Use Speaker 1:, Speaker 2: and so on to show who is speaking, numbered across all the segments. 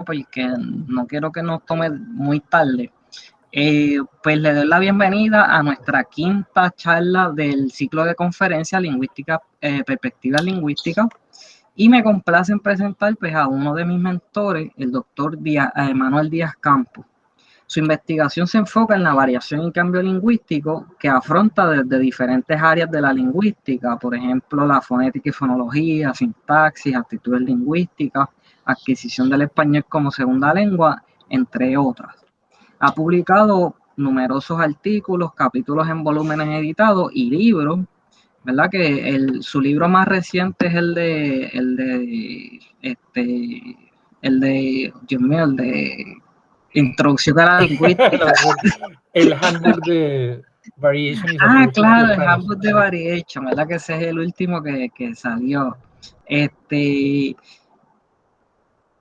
Speaker 1: porque no quiero que nos tome muy tarde. Pues le doy la bienvenida a nuestra quinta charla del ciclo de conferencia lingüística, perspectiva lingüística, y me complace en presentar pues, a uno de mis mentores, el doctor Manuel Díaz Campos. Su investigación se enfoca en la variación y cambio lingüístico que afronta desde diferentes áreas de la lingüística, por ejemplo, la fonética y fonología, sintaxis, actitudes lingüísticas, adquisición del español como segunda lengua, entre otras. Ha publicado numerosos artículos, capítulos en volúmenes editados y libros, ¿verdad? Que su libro más reciente es Dios mío, el de Introducción a la Lingüística.
Speaker 2: El Handbook de Variation.
Speaker 1: Claro, el Handbook de Variation, ¿verdad? Que ese es el último que salió.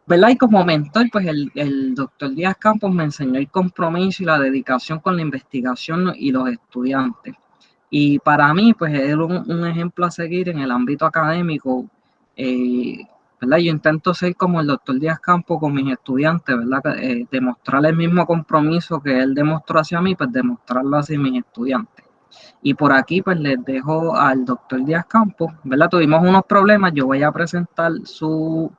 Speaker 1: ¿Verdad? Y como mentor, pues el doctor Díaz Campos me enseñó el compromiso y la dedicación con la investigación y los estudiantes. Y para mí, pues es un ejemplo a seguir en el ámbito académico, ¿verdad? Yo intento ser como el doctor Díaz Campos con mis estudiantes, ¿verdad? Demostrar el mismo compromiso que él demostró hacia mí, pues demostrarlo hacia mis estudiantes. Y por aquí, pues les dejo al doctor Díaz Campos, ¿verdad? Tuvimos unos problemas, yo voy a presentar su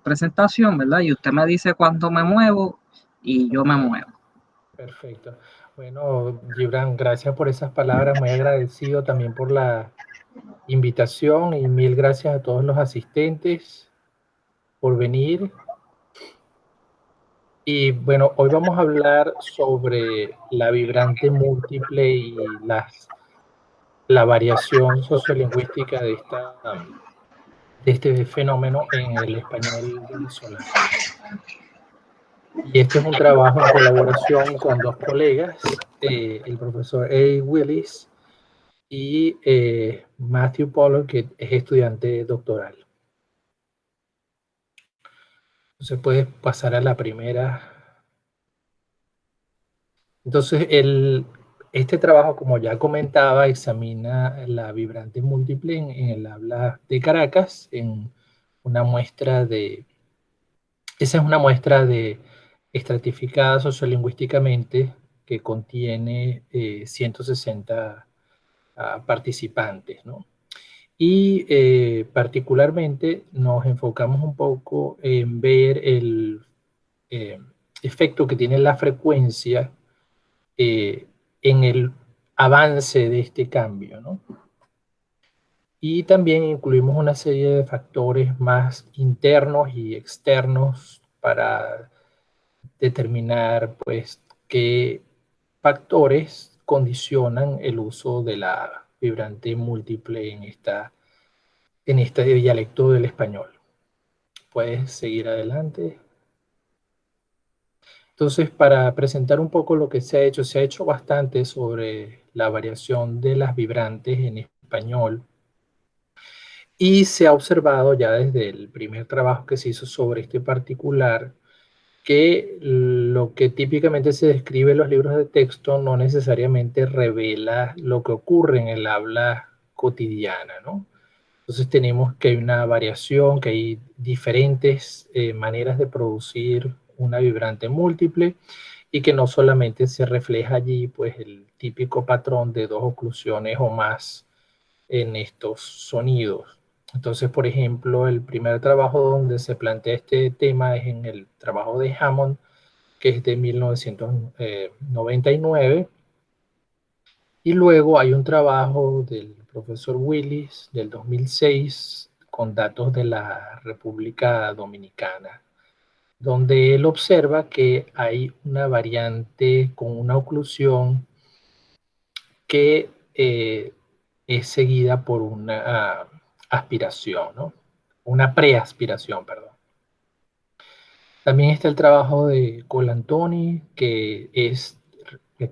Speaker 1: presentación, ¿verdad? Y usted me dice cuándo me muevo y yo me muevo.
Speaker 2: Perfecto. Bueno, Gibran, gracias por esas palabras, muy agradecido también por la invitación y mil gracias a todos los asistentes por venir. Y bueno, hoy vamos a hablar sobre la vibrante múltiple y la variación sociolingüística de este fenómeno en el español venezolano. Y este es un trabajo en colaboración con dos colegas, el profesor A. Willis y Matthew Pollock, que es estudiante doctoral. Entonces puedes pasar a la primera. Entonces, este trabajo, como ya comentaba, examina la vibrante múltiple en el habla de Caracas, en una muestra de... Esa es una muestra de estratificada sociolingüísticamente que contiene 160 participantes, ¿no? Y particularmente nos enfocamos un poco en ver el efecto que tiene la frecuencia en el avance de este cambio, ¿no? Y también incluimos una serie de factores más internos y externos para determinar, pues, qué factores condicionan el uso de la vibrante múltiple en este dialecto del español. Puedes seguir adelante. Entonces, para presentar un poco lo que se ha hecho bastante sobre la variación de las vibrantes en español y se ha observado ya desde el primer trabajo que se hizo sobre este particular que lo que típicamente se describe en los libros de texto no necesariamente revela lo que ocurre en el habla cotidiana, ¿no? Entonces tenemos que hay una variación, que hay diferentes maneras de producir una vibrante múltiple y que no solamente se refleja allí pues el típico patrón de dos oclusiones o más en estos sonidos. Entonces, por ejemplo, el primer trabajo donde se plantea este tema es en el trabajo de Hammond, que es de 1999. Y luego hay un trabajo del profesor Willis del 2006 con datos de la República Dominicana, donde él observa que hay una variante con una oclusión que es seguida por una aspiración, ¿no? Una preaspiración, perdón. También está el trabajo de Colantoni, que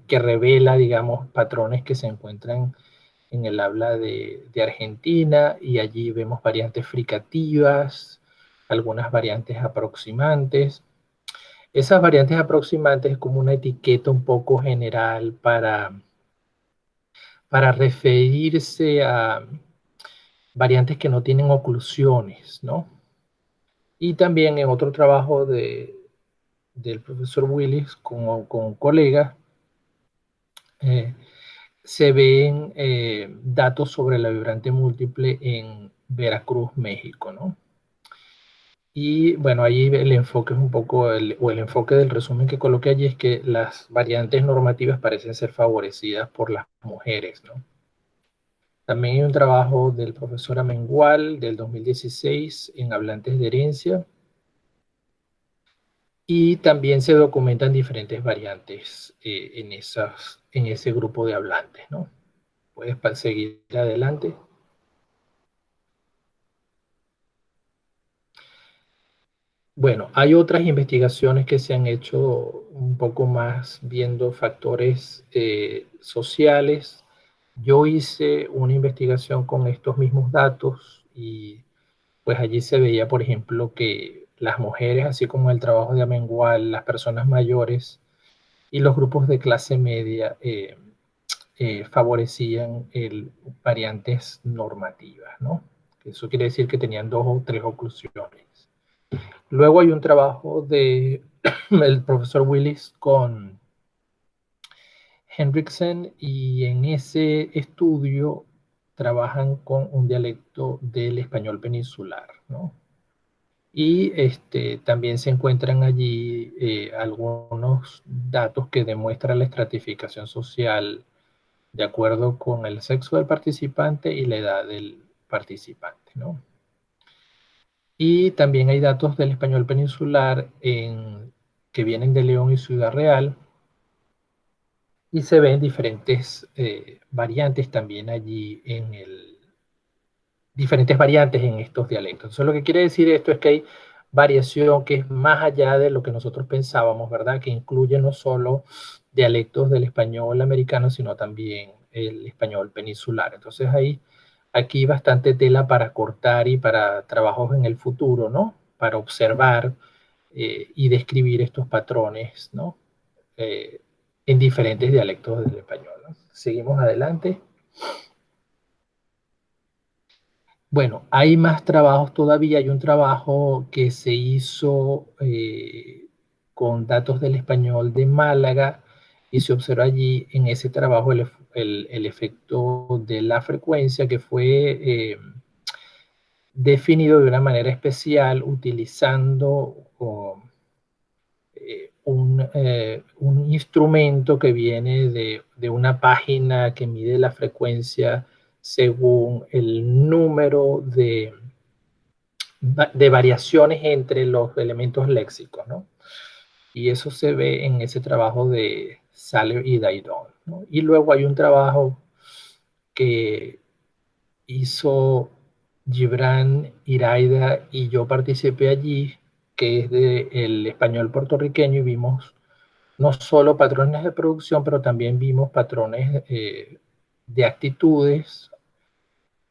Speaker 2: revela, digamos, patrones que se encuentran en el habla de Argentina, y allí vemos variantes fricativas, algunas variantes aproximantes. Esas variantes aproximantes es como una etiqueta un poco general para referirse a variantes que no tienen oclusiones, ¿no? Y también en otro trabajo del profesor Willis con colegas, eh, se ven datos sobre la vibrante múltiple en Veracruz, México, ¿no? Y bueno, ahí el enfoque es un poco, o el enfoque del resumen que coloqué allí es que las variantes normativas parecen ser favorecidas por las mujeres, ¿no? También hay un trabajo del profesor Amengual del 2016 en hablantes de herencia, y también se documentan diferentes variantes en ese grupo de hablantes, ¿no? Puedes seguir adelante. Bueno, hay otras investigaciones que se han hecho un poco más viendo factores sociales. Yo hice una investigación con estos mismos datos y pues allí se veía, por ejemplo, que las mujeres, así como el trabajo de Amengual, las personas mayores y los grupos de clase media favorecían variantes normativas, ¿no? Eso quiere decir que tenían dos o tres oclusiones. Luego hay un trabajo de el profesor Willis con Hendrickson, y en ese estudio trabajan con un dialecto del español peninsular, ¿no? Y también se encuentran allí algunos datos que demuestran la estratificación social de acuerdo con el sexo del participante y la edad del participante, ¿no? Y también hay datos del español peninsular que vienen de León y Ciudad Real, y se ven diferentes variantes también allí diferentes variantes en estos dialectos. Entonces, lo que quiere decir esto es que hay variación que es más allá de lo que nosotros pensábamos, ¿verdad? Que incluye no solo dialectos del español americano, sino también el español peninsular. Entonces, hay aquí bastante tela para cortar y para trabajos en el futuro, ¿no? Para observar y describir estos patrones, ¿no? Eh, en diferentes dialectos del español, ¿no? Seguimos adelante. Bueno, hay más trabajos todavía. Hay un trabajo que se hizo con datos del español de Málaga, y se observa allí en ese trabajo el efecto de la frecuencia, que fue definido de una manera especial utilizando un instrumento que viene de una página que mide la frecuencia según el número de variaciones entre los elementos léxicos, ¿no? Y eso se ve en ese trabajo de Saller y Daidon, ¿no? Y luego hay un trabajo que hizo Gibran Iraida y yo participé allí, que es del español puertorriqueño, y vimos no solo patrones de producción, pero también vimos patrones de actitudes.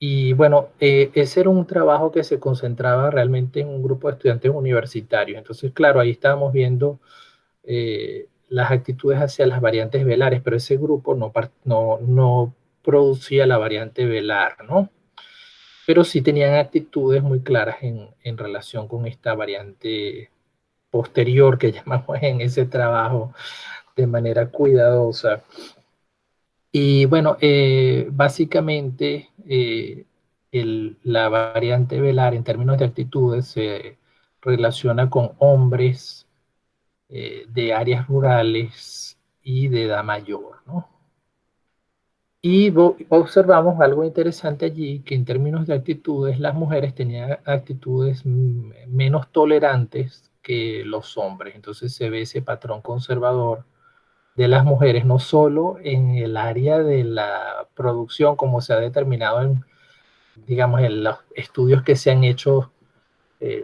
Speaker 2: Y bueno, ese era un trabajo que se concentraba realmente en un grupo de estudiantes universitarios. Entonces, claro, ahí estábamos viendo las actitudes hacia las variantes velares, pero ese grupo no producía la variante velar, ¿no? Pero sí tenían actitudes muy claras en relación con esta variante posterior que llamamos en ese trabajo de manera cuidadosa. Y bueno, básicamente la variante velar en términos de actitudes se relaciona con hombres de áreas rurales y de edad mayor, ¿no? Y observamos algo interesante allí, que en términos de actitudes, las mujeres tenían actitudes menos tolerantes que los hombres. Entonces se ve ese patrón conservador de las mujeres, no solo en el área de la producción, como se ha determinado digamos, en los estudios que se han hecho,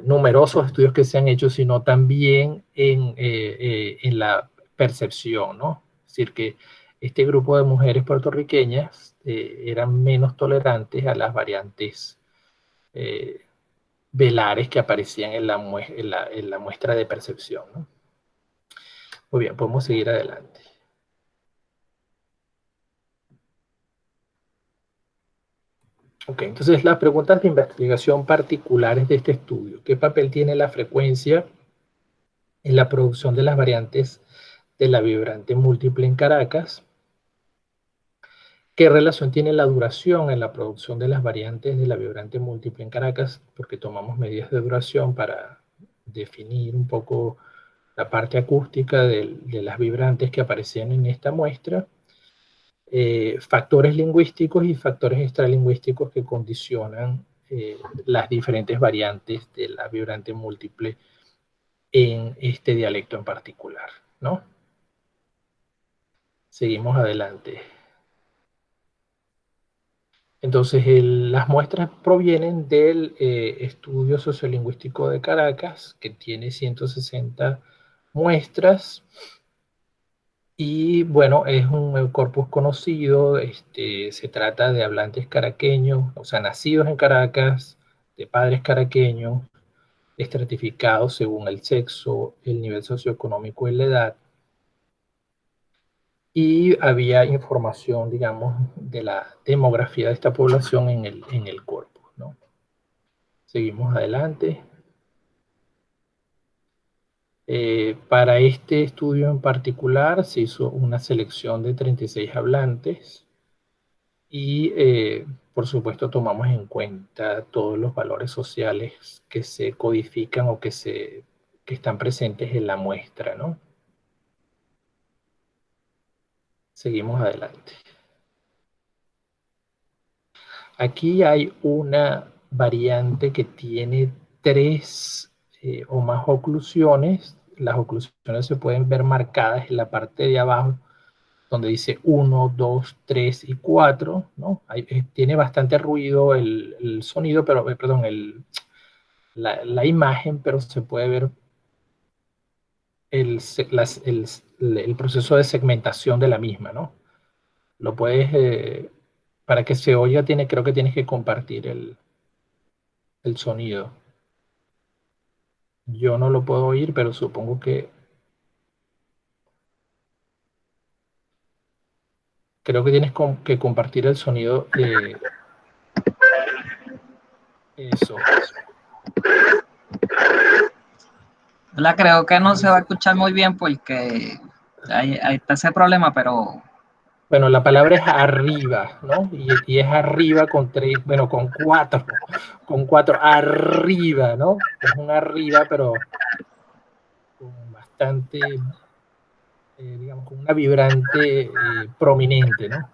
Speaker 2: numerosos estudios que se han hecho, sino también en la percepción, ¿no? Es decir, que este grupo de mujeres puertorriqueñas eran menos tolerantes a las variantes eh, velares que aparecían en la muestra de percepción, ¿no? Muy bien, podemos seguir adelante. Ok, entonces las preguntas de investigación particulares de este estudio. ¿Qué papel tiene la frecuencia en la producción de las variantes de la vibrante múltiple en Caracas? ¿Qué relación tiene la duración en la producción de las variantes de la vibrante múltiple en Caracas? Porque tomamos medidas de duración para definir un poco la parte acústica de las vibrantes que aparecían en esta muestra. Factores lingüísticos y factores extralingüísticos que condicionan las diferentes variantes de la vibrante múltiple en este dialecto en particular, ¿no? Seguimos adelante. Entonces, las muestras provienen del Estudio Sociolingüístico de Caracas, que tiene 160 muestras. Y bueno, es un corpus conocido, se trata de hablantes caraqueños, o sea, nacidos en Caracas, de padres caraqueños, estratificados según el sexo, el nivel socioeconómico y la edad. Y había información, digamos, de la demografía de esta población en el corpus, ¿no? Seguimos adelante. Para este estudio en particular se hizo una selección de 36 hablantes y por supuesto tomamos en cuenta todos los valores sociales que se codifican o que están presentes en la muestra, ¿no? Seguimos adelante. Aquí hay una variante que tiene tres o más oclusiones. Las oclusiones se pueden ver marcadas en la parte de abajo, donde dice 1, 2, 3 y 4, ¿no? Tiene bastante ruido el sonido, pero, perdón, la imagen, pero se puede ver el proceso de segmentación de la misma, ¿no? Lo puedes, para que se oiga, creo que tienes que compartir el sonido. Yo no lo puedo oír, pero supongo que creo que tienes que compartir el sonido de eso.
Speaker 1: Creo que no se va a escuchar muy bien porque ahí está ese problema, pero
Speaker 2: Bueno, la palabra es arriba, ¿no? Y es arriba con tres, bueno, con cuatro, arriba, ¿no? Es un arriba, pero con bastante, digamos, con una vibrante prominente, ¿no?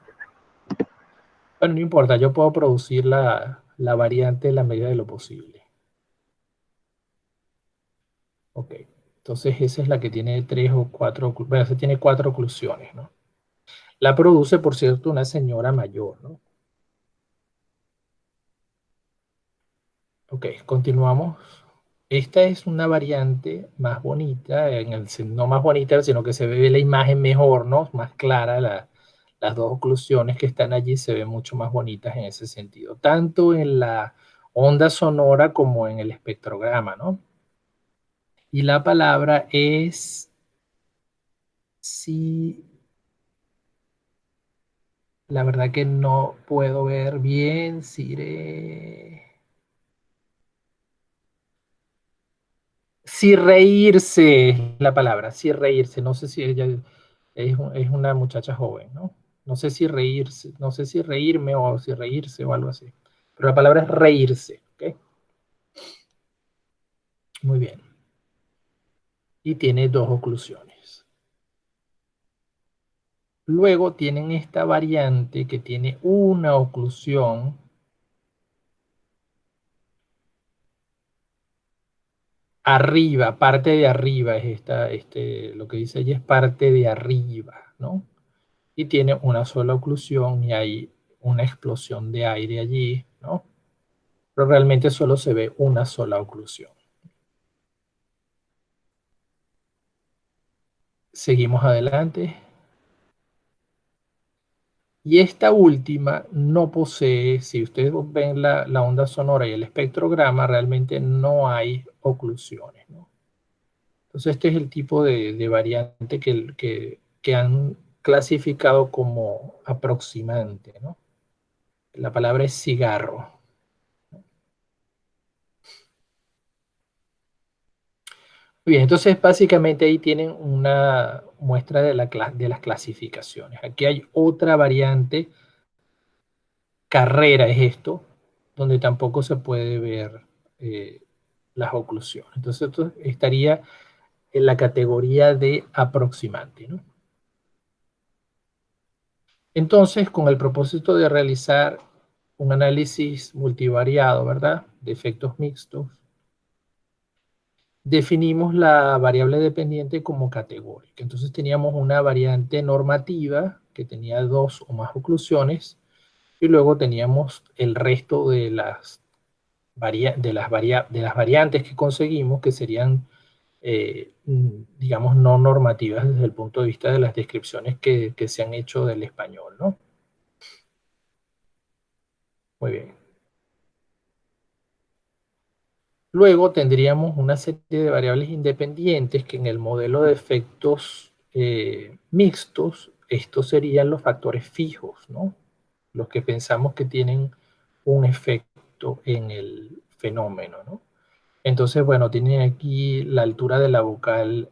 Speaker 2: Bueno, no importa, yo puedo producir la variante en la medida de lo posible. Ok, entonces esa es la que tiene tres o cuatro, bueno, esa tiene cuatro oclusiones, ¿no? La produce, por cierto, una señora mayor, ¿no? Ok, continuamos. Esta es una variante más bonita, no más bonita, sino que se ve la imagen mejor, ¿no? Más clara, las dos oclusiones que están allí se ven mucho más bonitas en ese sentido, tanto en la onda sonora como en el espectrograma, ¿no? Y la palabra es si, la verdad que no puedo ver bien, Sire. Si reírse es la palabra, si reírse. No sé si ella es una muchacha joven, ¿no? No sé si reírse, no sé si reírme o si reírse o algo así. Pero la palabra es reírse, ¿ok? Muy bien. Y tiene dos oclusiones. Luego tienen esta variante que tiene una oclusión arriba, parte de arriba es lo que dice allí es parte de arriba, ¿no? Y tiene una sola oclusión y hay una explosión de aire allí, ¿no? Pero realmente solo se ve una sola oclusión. Seguimos adelante. Y esta última no posee, si ustedes ven la onda sonora y el espectrograma, realmente no hay oclusiones, ¿no? Entonces este es el tipo de variante que han clasificado como aproximante, ¿no? La palabra es cigarro. Bien, entonces básicamente ahí tienen una muestra de las clasificaciones. Aquí hay otra variante, carrera es esto, donde tampoco se puede ver eh, las oclusiones. Entonces esto estaría en la categoría de aproximante, ¿no? Entonces, con el propósito de realizar un análisis multivariado, ¿verdad? De efectos mixtos, definimos la variable dependiente como categórica. Entonces teníamos una variante normativa que tenía dos o más oclusiones y luego teníamos el resto de las variantes que conseguimos que serían, digamos, no normativas desde el punto de vista de las descripciones que se han hecho del español, ¿no? Muy bien. Luego tendríamos una serie de variables independientes que en el modelo de efectos mixtos, estos serían los factores fijos, ¿no? Los que pensamos que tienen un efecto en el fenómeno, ¿no? Entonces, bueno, tienen aquí la altura de la vocal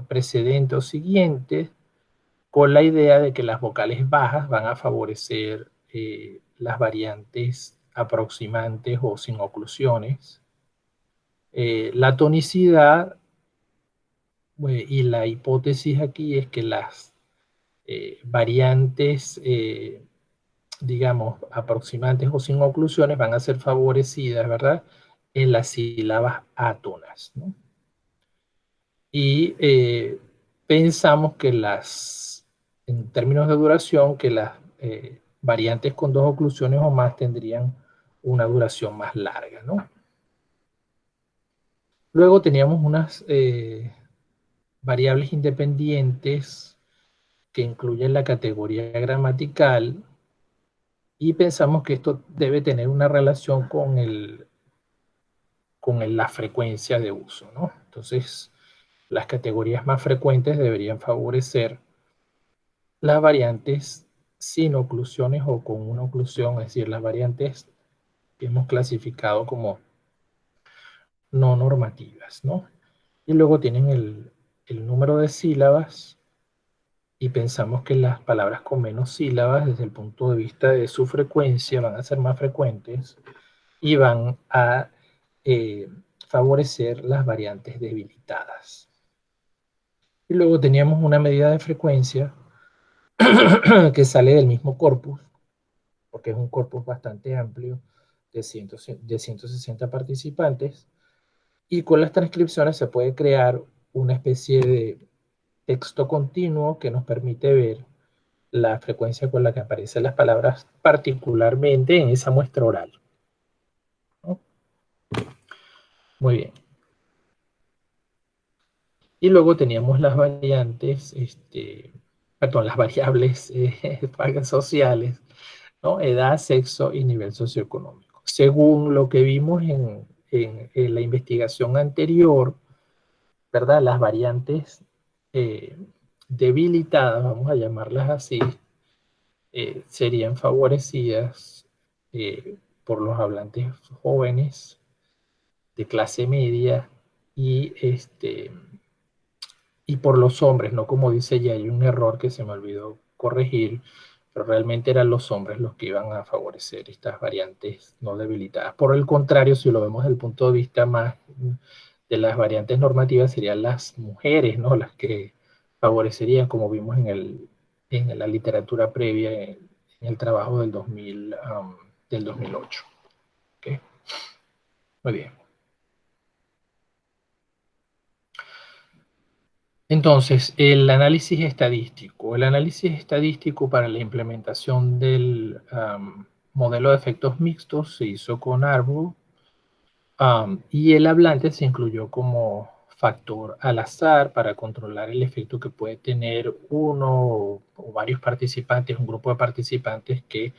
Speaker 2: precedente o siguiente, con la idea de que las vocales bajas van a favorecer las variantes aproximantes o sin oclusiones. La tonicidad y la hipótesis aquí es que las variantes, digamos, aproximantes o sin oclusiones van a ser favorecidas, ¿verdad? En las sílabas átonas, ¿no? Y pensamos que en términos de duración, que las variantes con dos oclusiones o más tendrían una duración más larga, ¿no? Luego teníamos unas variables independientes que incluyen la categoría gramatical y pensamos que esto debe tener una relación con la frecuencia de uso, ¿no? Entonces, las categorías más frecuentes deberían favorecer las variantes sin oclusiones o con una oclusión, es decir, las variantes que hemos clasificado como no normativas, ¿no? Y luego tienen el número de sílabas y pensamos que las palabras con menos sílabas, desde el punto de vista de su frecuencia, van a ser más frecuentes y van a eh, favorecer las variantes debilitadas. Y luego teníamos una medida de frecuencia que sale del mismo corpus, porque es un corpus bastante amplio de 160 participantes, y con las transcripciones se puede crear una especie de texto continuo que nos permite ver la frecuencia con la que aparecen las palabras, particularmente en esa muestra oral, ¿no? Muy bien. Y luego teníamos las variantes, perdón, las variables sociales, ¿no? Edad, sexo y nivel socioeconómico. Según lo que vimos en la investigación anterior, ¿verdad? Las variantes eh, debilitadas, vamos a llamarlas así, serían favorecidas por los hablantes jóvenes de clase media y, y por los hombres, no como dice ya, hay un error que se me olvidó corregir, pero realmente eran los hombres los que iban a favorecer estas variantes no debilitadas. Por el contrario, si lo vemos desde el punto de vista más de las variantes normativas, serían las mujeres, ¿no? Las que favorecerían, como vimos en la literatura previa, en el trabajo del 2008. ¿Okay? Muy bien. Entonces, el análisis estadístico. El análisis estadístico para la implementación del modelo de efectos mixtos se hizo con Arbo y el hablante se incluyó como factor al azar para controlar el efecto que puede tener uno o varios participantes, un grupo de participantes que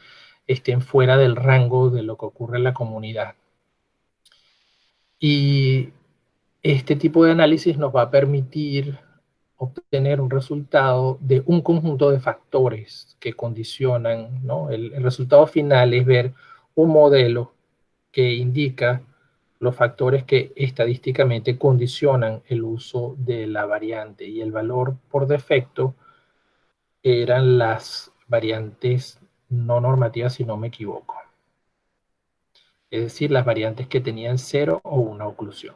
Speaker 2: estén fuera del rango de lo que ocurre en la comunidad. Y este tipo de análisis nos va a permitir obtener un resultado de un conjunto de factores que condicionan, ¿no? El resultado final es ver un modelo que indica los factores que estadísticamente condicionan el uso de la variante, y el valor por defecto eran las variantes no normativas, si no me equivoco. Es decir, las variantes que tenían cero o una oclusión.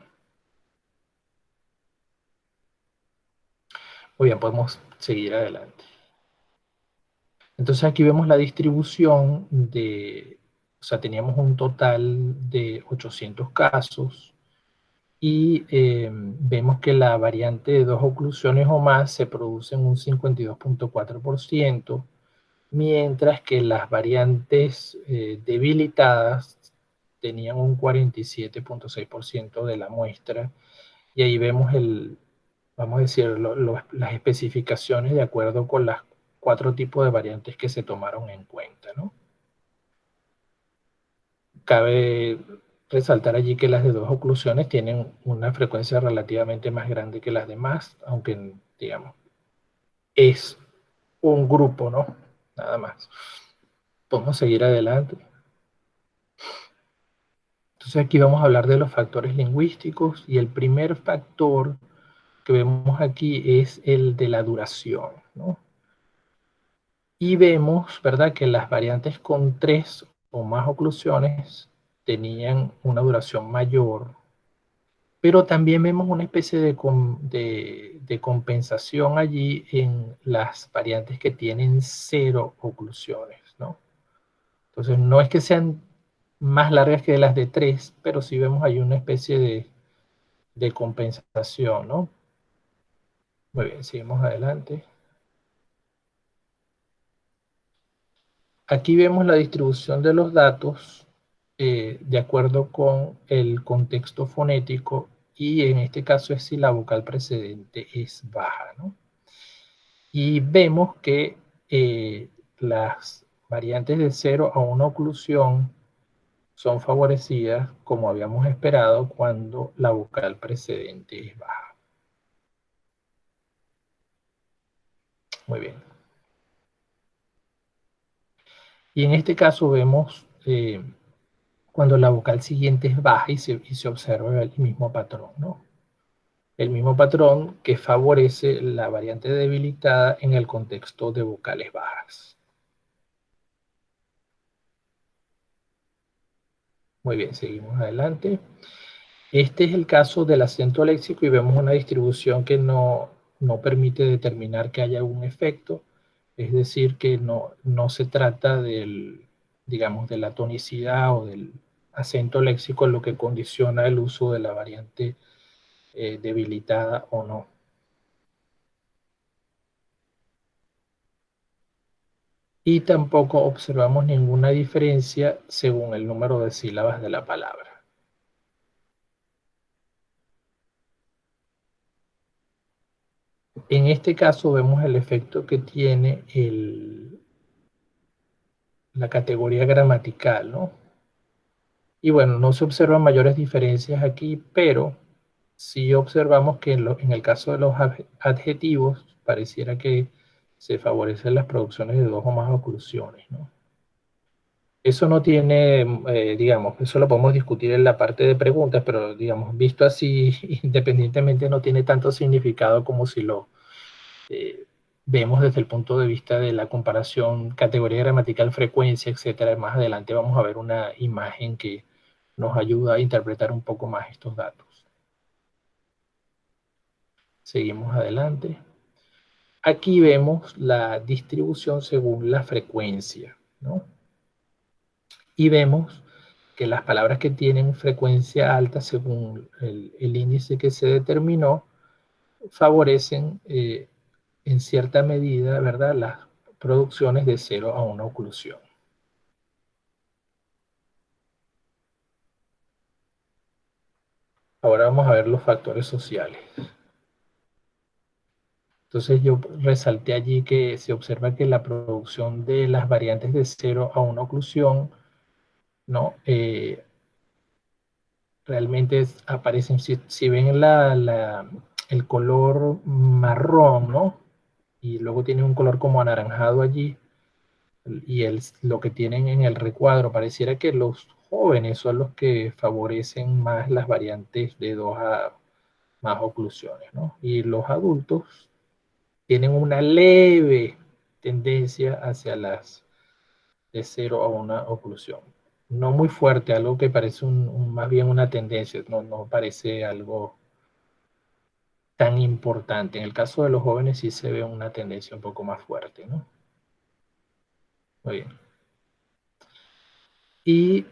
Speaker 2: Muy bien, podemos seguir adelante. Entonces aquí vemos la distribución de, o sea, teníamos un total de 800 casos y vemos que la variante de dos oclusiones o más se produce en un 52.4%, mientras que las variantes debilitadas tenían un 47.6% de la muestra, y ahí vemos vamos a decir, las especificaciones de acuerdo con las cuatro tipos de variantes que se tomaron en cuenta, ¿no? Cabe resaltar allí que las de dos oclusiones tienen una frecuencia relativamente más grande que las demás, aunque, digamos, es un grupo, ¿no? Nada más. Podemos seguir adelante. Entonces aquí vamos a hablar de los factores lingüísticos, y el primer factor que vemos aquí es el de la duración, ¿no? Y vemos, ¿verdad?, que las variantes con tres o más oclusiones tenían una duración mayor, pero también vemos una especie de compensación allí en las variantes que tienen cero oclusiones, ¿no? Entonces, no es que sean más largas que las de tres, pero sí vemos ahí una especie de compensación, ¿no? Muy bien, seguimos adelante. Aquí vemos la distribución de los datos de acuerdo con el contexto fonético, y en este caso es si la vocal precedente es baja, ¿no? Y vemos que las variantes de 0 a una oclusión son favorecidas, como habíamos esperado, cuando la vocal precedente es baja. Muy bien. Y en este caso vemos cuando la vocal siguiente es baja y se observa el mismo patrón, ¿no? El mismo patrón que favorece la variante debilitada en el contexto de vocales bajas. Muy bien, seguimos adelante. Este es el caso del acento léxico, y vemos una distribución que no permite determinar que haya un efecto, es decir, que no se trata del, digamos, de la tonicidad o del acento léxico lo que condiciona el uso de la variante debilitada o no. Y tampoco observamos ninguna diferencia según el número de sílabas de la palabra. En este caso vemos el efecto que tiene la categoría gramatical, ¿no? Y bueno, no se observan mayores diferencias aquí, pero sí observamos que en el caso de los adjetivos pareciera que se favorecen las producciones de dos o más oclusiones, ¿no? Eso no tiene, digamos, eso lo podemos discutir en la parte de preguntas, pero digamos, visto así, independientemente, no tiene tanto significado como si lo eh, vemos desde el punto de vista de la comparación categoría gramatical, frecuencia, etcétera. Más adelante vamos a ver una imagen que nos ayuda a interpretar un poco más estos datos. Seguimos adelante. Aquí vemos la distribución según la frecuencia, ¿no? Y vemos que las palabras que tienen frecuencia alta según el índice que se determinó favorecen en cierta medida, ¿verdad?, las producciones de 0 a una oclusión. Ahora vamos a ver los factores sociales. Entonces yo resalté allí que se observa que la producción de las variantes de 0 a una oclusión, ¿no? Realmente aparecen, si ven el color marrón, ¿no? Y luego tiene un color como anaranjado allí. Y lo que tienen en el recuadro, pareciera que los jóvenes son los que favorecen más las variantes de 2 a más oclusiones, ¿no? Y los adultos tienen una leve tendencia hacia las de 0 a 1 oclusión. No muy fuerte, algo que parece más bien una tendencia, no parece algo tan importante. En el caso de los jóvenes sí se ve una tendencia un poco más fuerte, ¿no? Muy bien. Y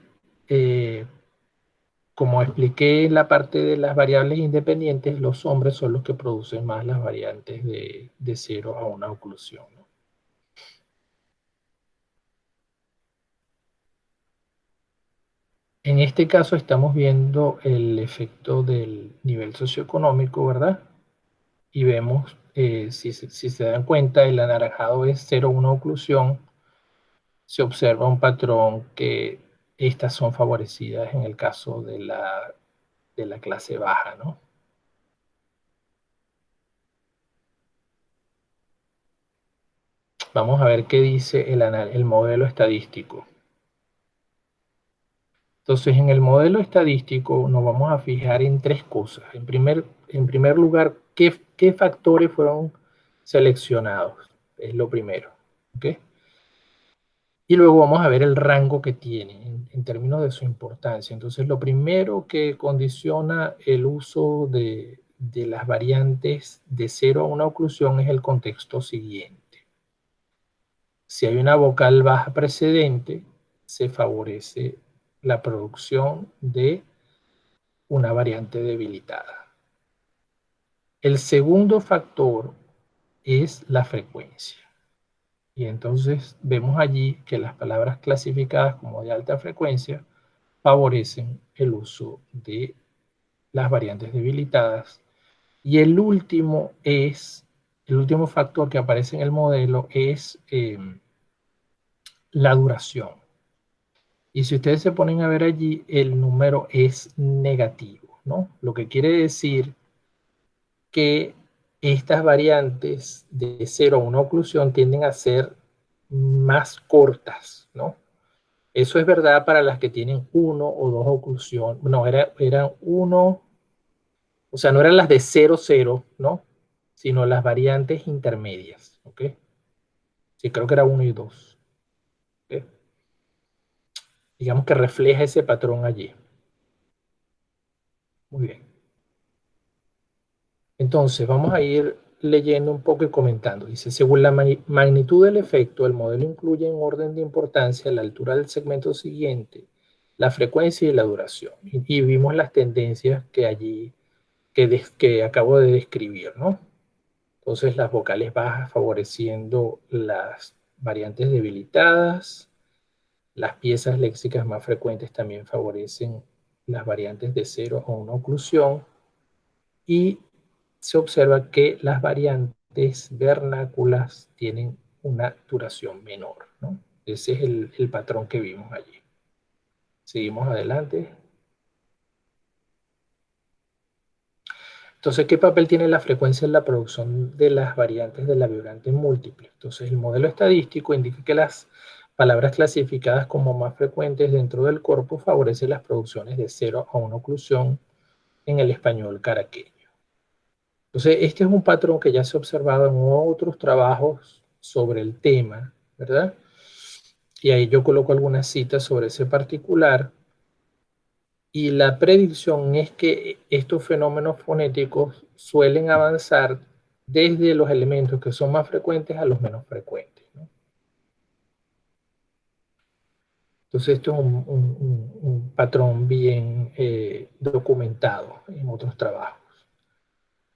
Speaker 2: como expliqué en la parte de las variables independientes, los hombres son los que producen más las variantes de 0 a 1 oclusión, ¿no? En este caso estamos viendo el efecto del nivel socioeconómico, ¿verdad? Y vemos, si se dan cuenta, el anaranjado es 0,1 oclusión. Se observa un patrón que estas son favorecidas en el caso de la clase baja, ¿no? Vamos a ver qué dice el modelo estadístico. Entonces, en el modelo estadístico nos vamos a fijar en tres cosas. En primer lugar, ¿qué factores fueron seleccionados? Es lo primero. ¿Okay? Y luego vamos a ver el rango que tiene en términos de su importancia. Entonces, lo primero que condiciona el uso de las variantes de 0 a 1 oclusión es el contexto siguiente. Si hay una vocal baja precedente, se favorece la producción de una variante debilitada. El segundo factor es la frecuencia. Y entonces vemos allí que las palabras clasificadas como de alta frecuencia favorecen el uso de las variantes debilitadas. Y el último factor que aparece en el modelo es la duración. Y si ustedes se ponen a ver allí, el número es negativo, ¿no? Lo que quiere decir que estas variantes de 0 a 1 oclusión tienden a ser más cortas, ¿no? Eso es verdad para las que tienen 1 o 2 oclusiones. No, eran 1, o sea, no eran las de 0, 0, ¿no? Sino las variantes intermedias, ¿ok? Sí, creo que era 1 y 2. ¿Ok? Digamos que refleja ese patrón allí. Muy bien. Entonces, vamos a ir leyendo un poco y comentando. Dice, según la magnitud del efecto, el modelo incluye en orden de importancia la altura del segmento siguiente, la frecuencia y la duración. Y vimos las tendencias que allí, que acabo de describir, ¿no? Entonces, las vocales bajas favoreciendo las variantes debilitadas, las piezas léxicas más frecuentes también favorecen las variantes de 0 a 1 oclusión, y se observa que las variantes vernáculas tienen una duración menor, ¿no? Ese es el patrón que vimos allí. Seguimos adelante. Entonces, ¿qué papel tiene la frecuencia en la producción de las variantes de la vibrante múltiple? Entonces, el modelo estadístico indica que las palabras clasificadas como más frecuentes dentro del corpus favorecen las producciones de 0 a 1 oclusión en el español caraqueño. Entonces, este es un patrón que ya se ha observado en otros trabajos sobre el tema, ¿verdad? Y ahí yo coloco algunas citas sobre ese particular. Y la predicción es que estos fenómenos fonéticos suelen avanzar desde los elementos que son más frecuentes a los menos frecuentes, ¿no? Entonces, esto es un patrón bien documentado en otros trabajos.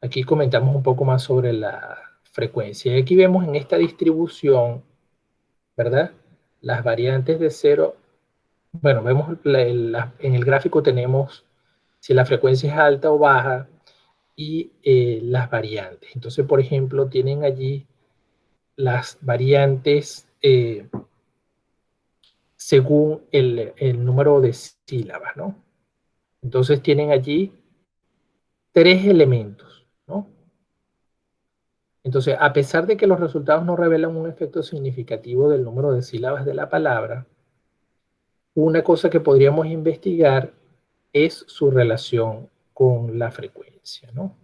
Speaker 2: Aquí comentamos un poco más sobre la frecuencia. Y aquí vemos en esta distribución, ¿verdad? Las variantes de 0. Bueno, vemos en el gráfico tenemos si la frecuencia es alta o baja y las variantes. Entonces, por ejemplo, tienen allí las variantes según el número de sílabas, ¿no? Entonces tienen allí tres elementos, ¿no? Entonces, a pesar de que los resultados no revelan un efecto significativo del número de sílabas de la palabra, una cosa que podríamos investigar es su relación con la frecuencia, ¿no?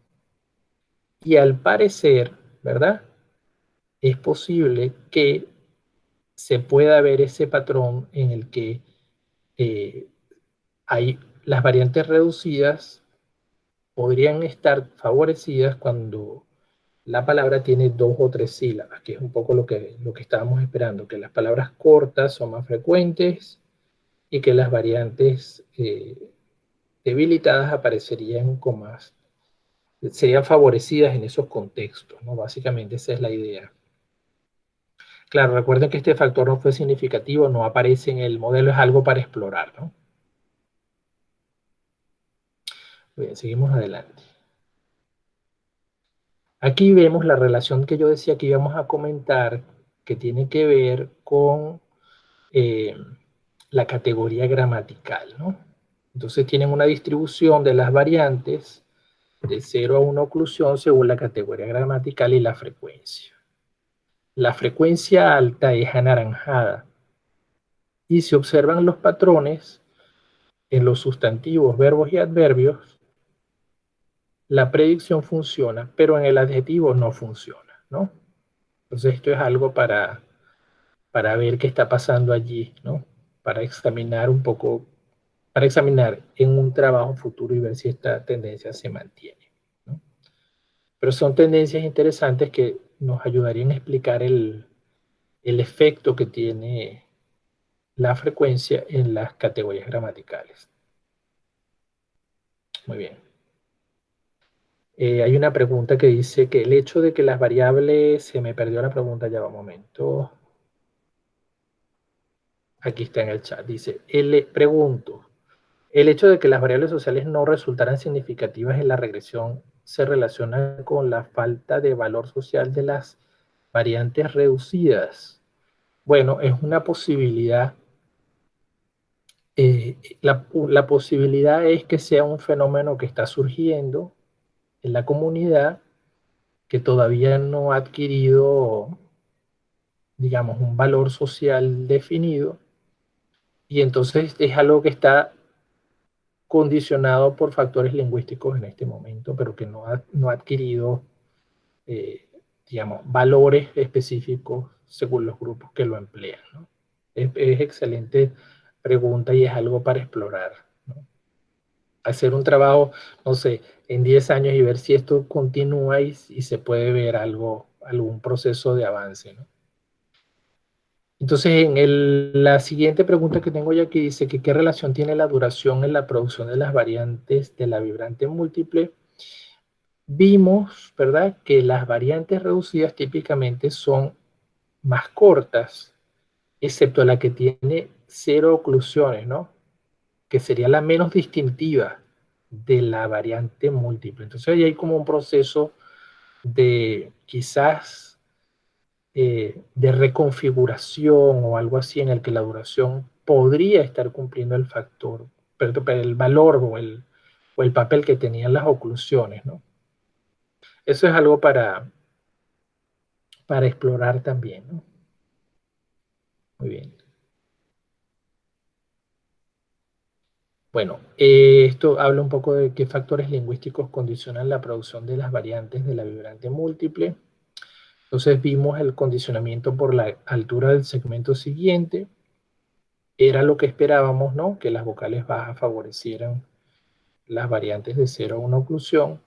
Speaker 2: Y al parecer, ¿verdad? Es posible que se pueda ver ese patrón en el que eh, hay las variantes reducidas podrían estar favorecidas cuando la palabra tiene 2 o 3 sílabas, que es un poco lo que estábamos esperando, que las palabras cortas son más frecuentes y que las variantes debilitadas aparecerían con más, serían favorecidas en esos contextos, ¿no? Básicamente esa es la idea. Claro, recuerden que este factor no fue significativo, no aparece en el modelo, es algo para explorar, ¿no? Bien, seguimos adelante. Aquí vemos la relación que yo decía que íbamos a comentar, que tiene que ver con eh, la categoría gramatical, ¿no? Entonces tienen una distribución de las variantes de 0 a 1 oclusión según la categoría gramatical y la frecuencia. La frecuencia alta es anaranjada y se observan los patrones en los sustantivos, verbos y adverbios. La predicción funciona, pero en el adjetivo no funciona, ¿no? Entonces esto es algo para ver qué está pasando allí, ¿no? Para examinar un poco, para examinar en un trabajo futuro y ver si esta tendencia se mantiene, ¿no? Pero son tendencias interesantes que nos ayudarían a explicar el efecto que tiene la frecuencia en las categorías gramaticales. Muy bien. Hay una pregunta que dice que el hecho de que las variables, se me perdió la pregunta, ya va un momento. Aquí está en el chat. Dice, pregunto, el hecho de que las variables sociales no resultaran significativas en la regresión se relaciona con la falta de valor social de las variantes reducidas. Bueno, es una posibilidad. La posibilidad es que sea un fenómeno que está surgiendo en la comunidad que todavía no ha adquirido, digamos, un valor social definido y entonces es algo que está condicionado por factores lingüísticos en este momento, pero que no ha adquirido, eh, digamos, valores específicos según los grupos que lo emplean, ¿no? Es excelente pregunta y es algo para explorar, ¿no? Hacer un trabajo, no sé, en 10 años y ver si esto continúa y se puede ver algún proceso de avance, ¿no? Entonces, la siguiente pregunta que tengo ya aquí dice que qué relación tiene la duración en la producción de las variantes de la vibrante múltiple. Vimos, ¿verdad?, que las variantes reducidas típicamente son más cortas, excepto la que tiene 0 oclusiones, ¿no? Que sería la menos distintiva de la variante múltiple. Entonces ahí hay como un proceso de quizás de reconfiguración o algo así en el que la duración podría estar cumpliendo el factor, pero el valor o el papel que tenían las oclusiones, ¿no? Eso es algo para explorar también, ¿no? Muy bien. Bueno, esto habla un poco de qué factores lingüísticos condicionan la producción de las variantes de la vibrante múltiple. Entonces vimos el condicionamiento por la altura del segmento siguiente. Era lo que esperábamos, ¿no? Que las vocales bajas favorecieran las variantes de 0 a 1 oclusión.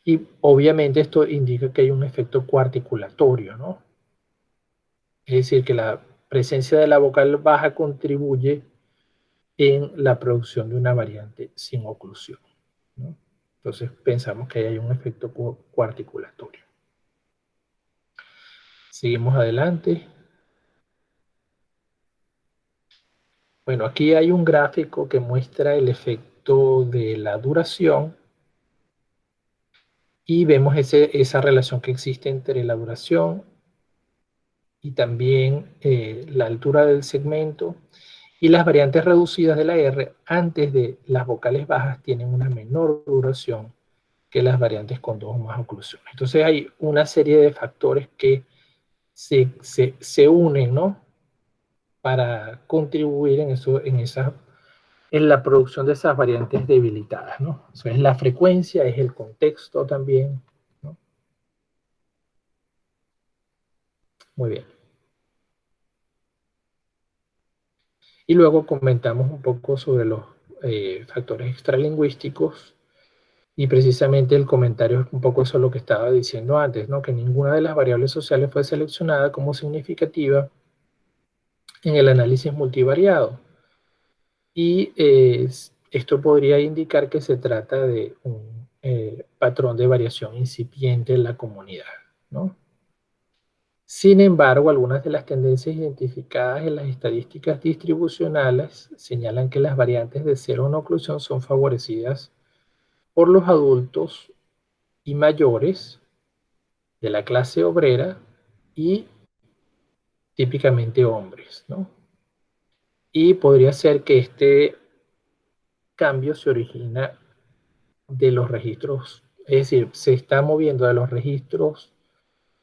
Speaker 2: Y obviamente esto indica que hay un efecto coarticulatorio, ¿no? Es decir, que la presencia de la vocal baja contribuye en la producción de una variante sin oclusión, ¿no? Entonces pensamos que hay un efecto coarticulatorio. Seguimos adelante. Bueno, aquí hay un gráfico que muestra el efecto de la duración y vemos esa relación que existe entre la duración y también la altura del segmento, y las variantes reducidas de la R antes de las vocales bajas tienen una menor duración que las variantes con 2 o más oclusiones. Entonces hay una serie de factores que se unen, ¿no? Para contribuir en la producción de esas variantes debilitadas, ¿no? Eso es la frecuencia, es el contexto también, ¿no? Muy bien. Y luego comentamos un poco sobre los factores extralingüísticos, y precisamente el comentario es un poco eso lo que estaba diciendo antes, ¿no? Que ninguna de las variables sociales fue seleccionada como significativa en el análisis multivariado. Y esto podría indicar que se trata de un patrón de variación incipiente en la comunidad, ¿no? Sin embargo, algunas de las tendencias identificadas en las estadísticas distribucionales señalan que las variantes de cero no oclusión son favorecidas por los adultos y mayores de la clase obrera y típicamente hombres, ¿no? Y podría ser que este cambio se origina de los registros, es decir, se está moviendo de los registros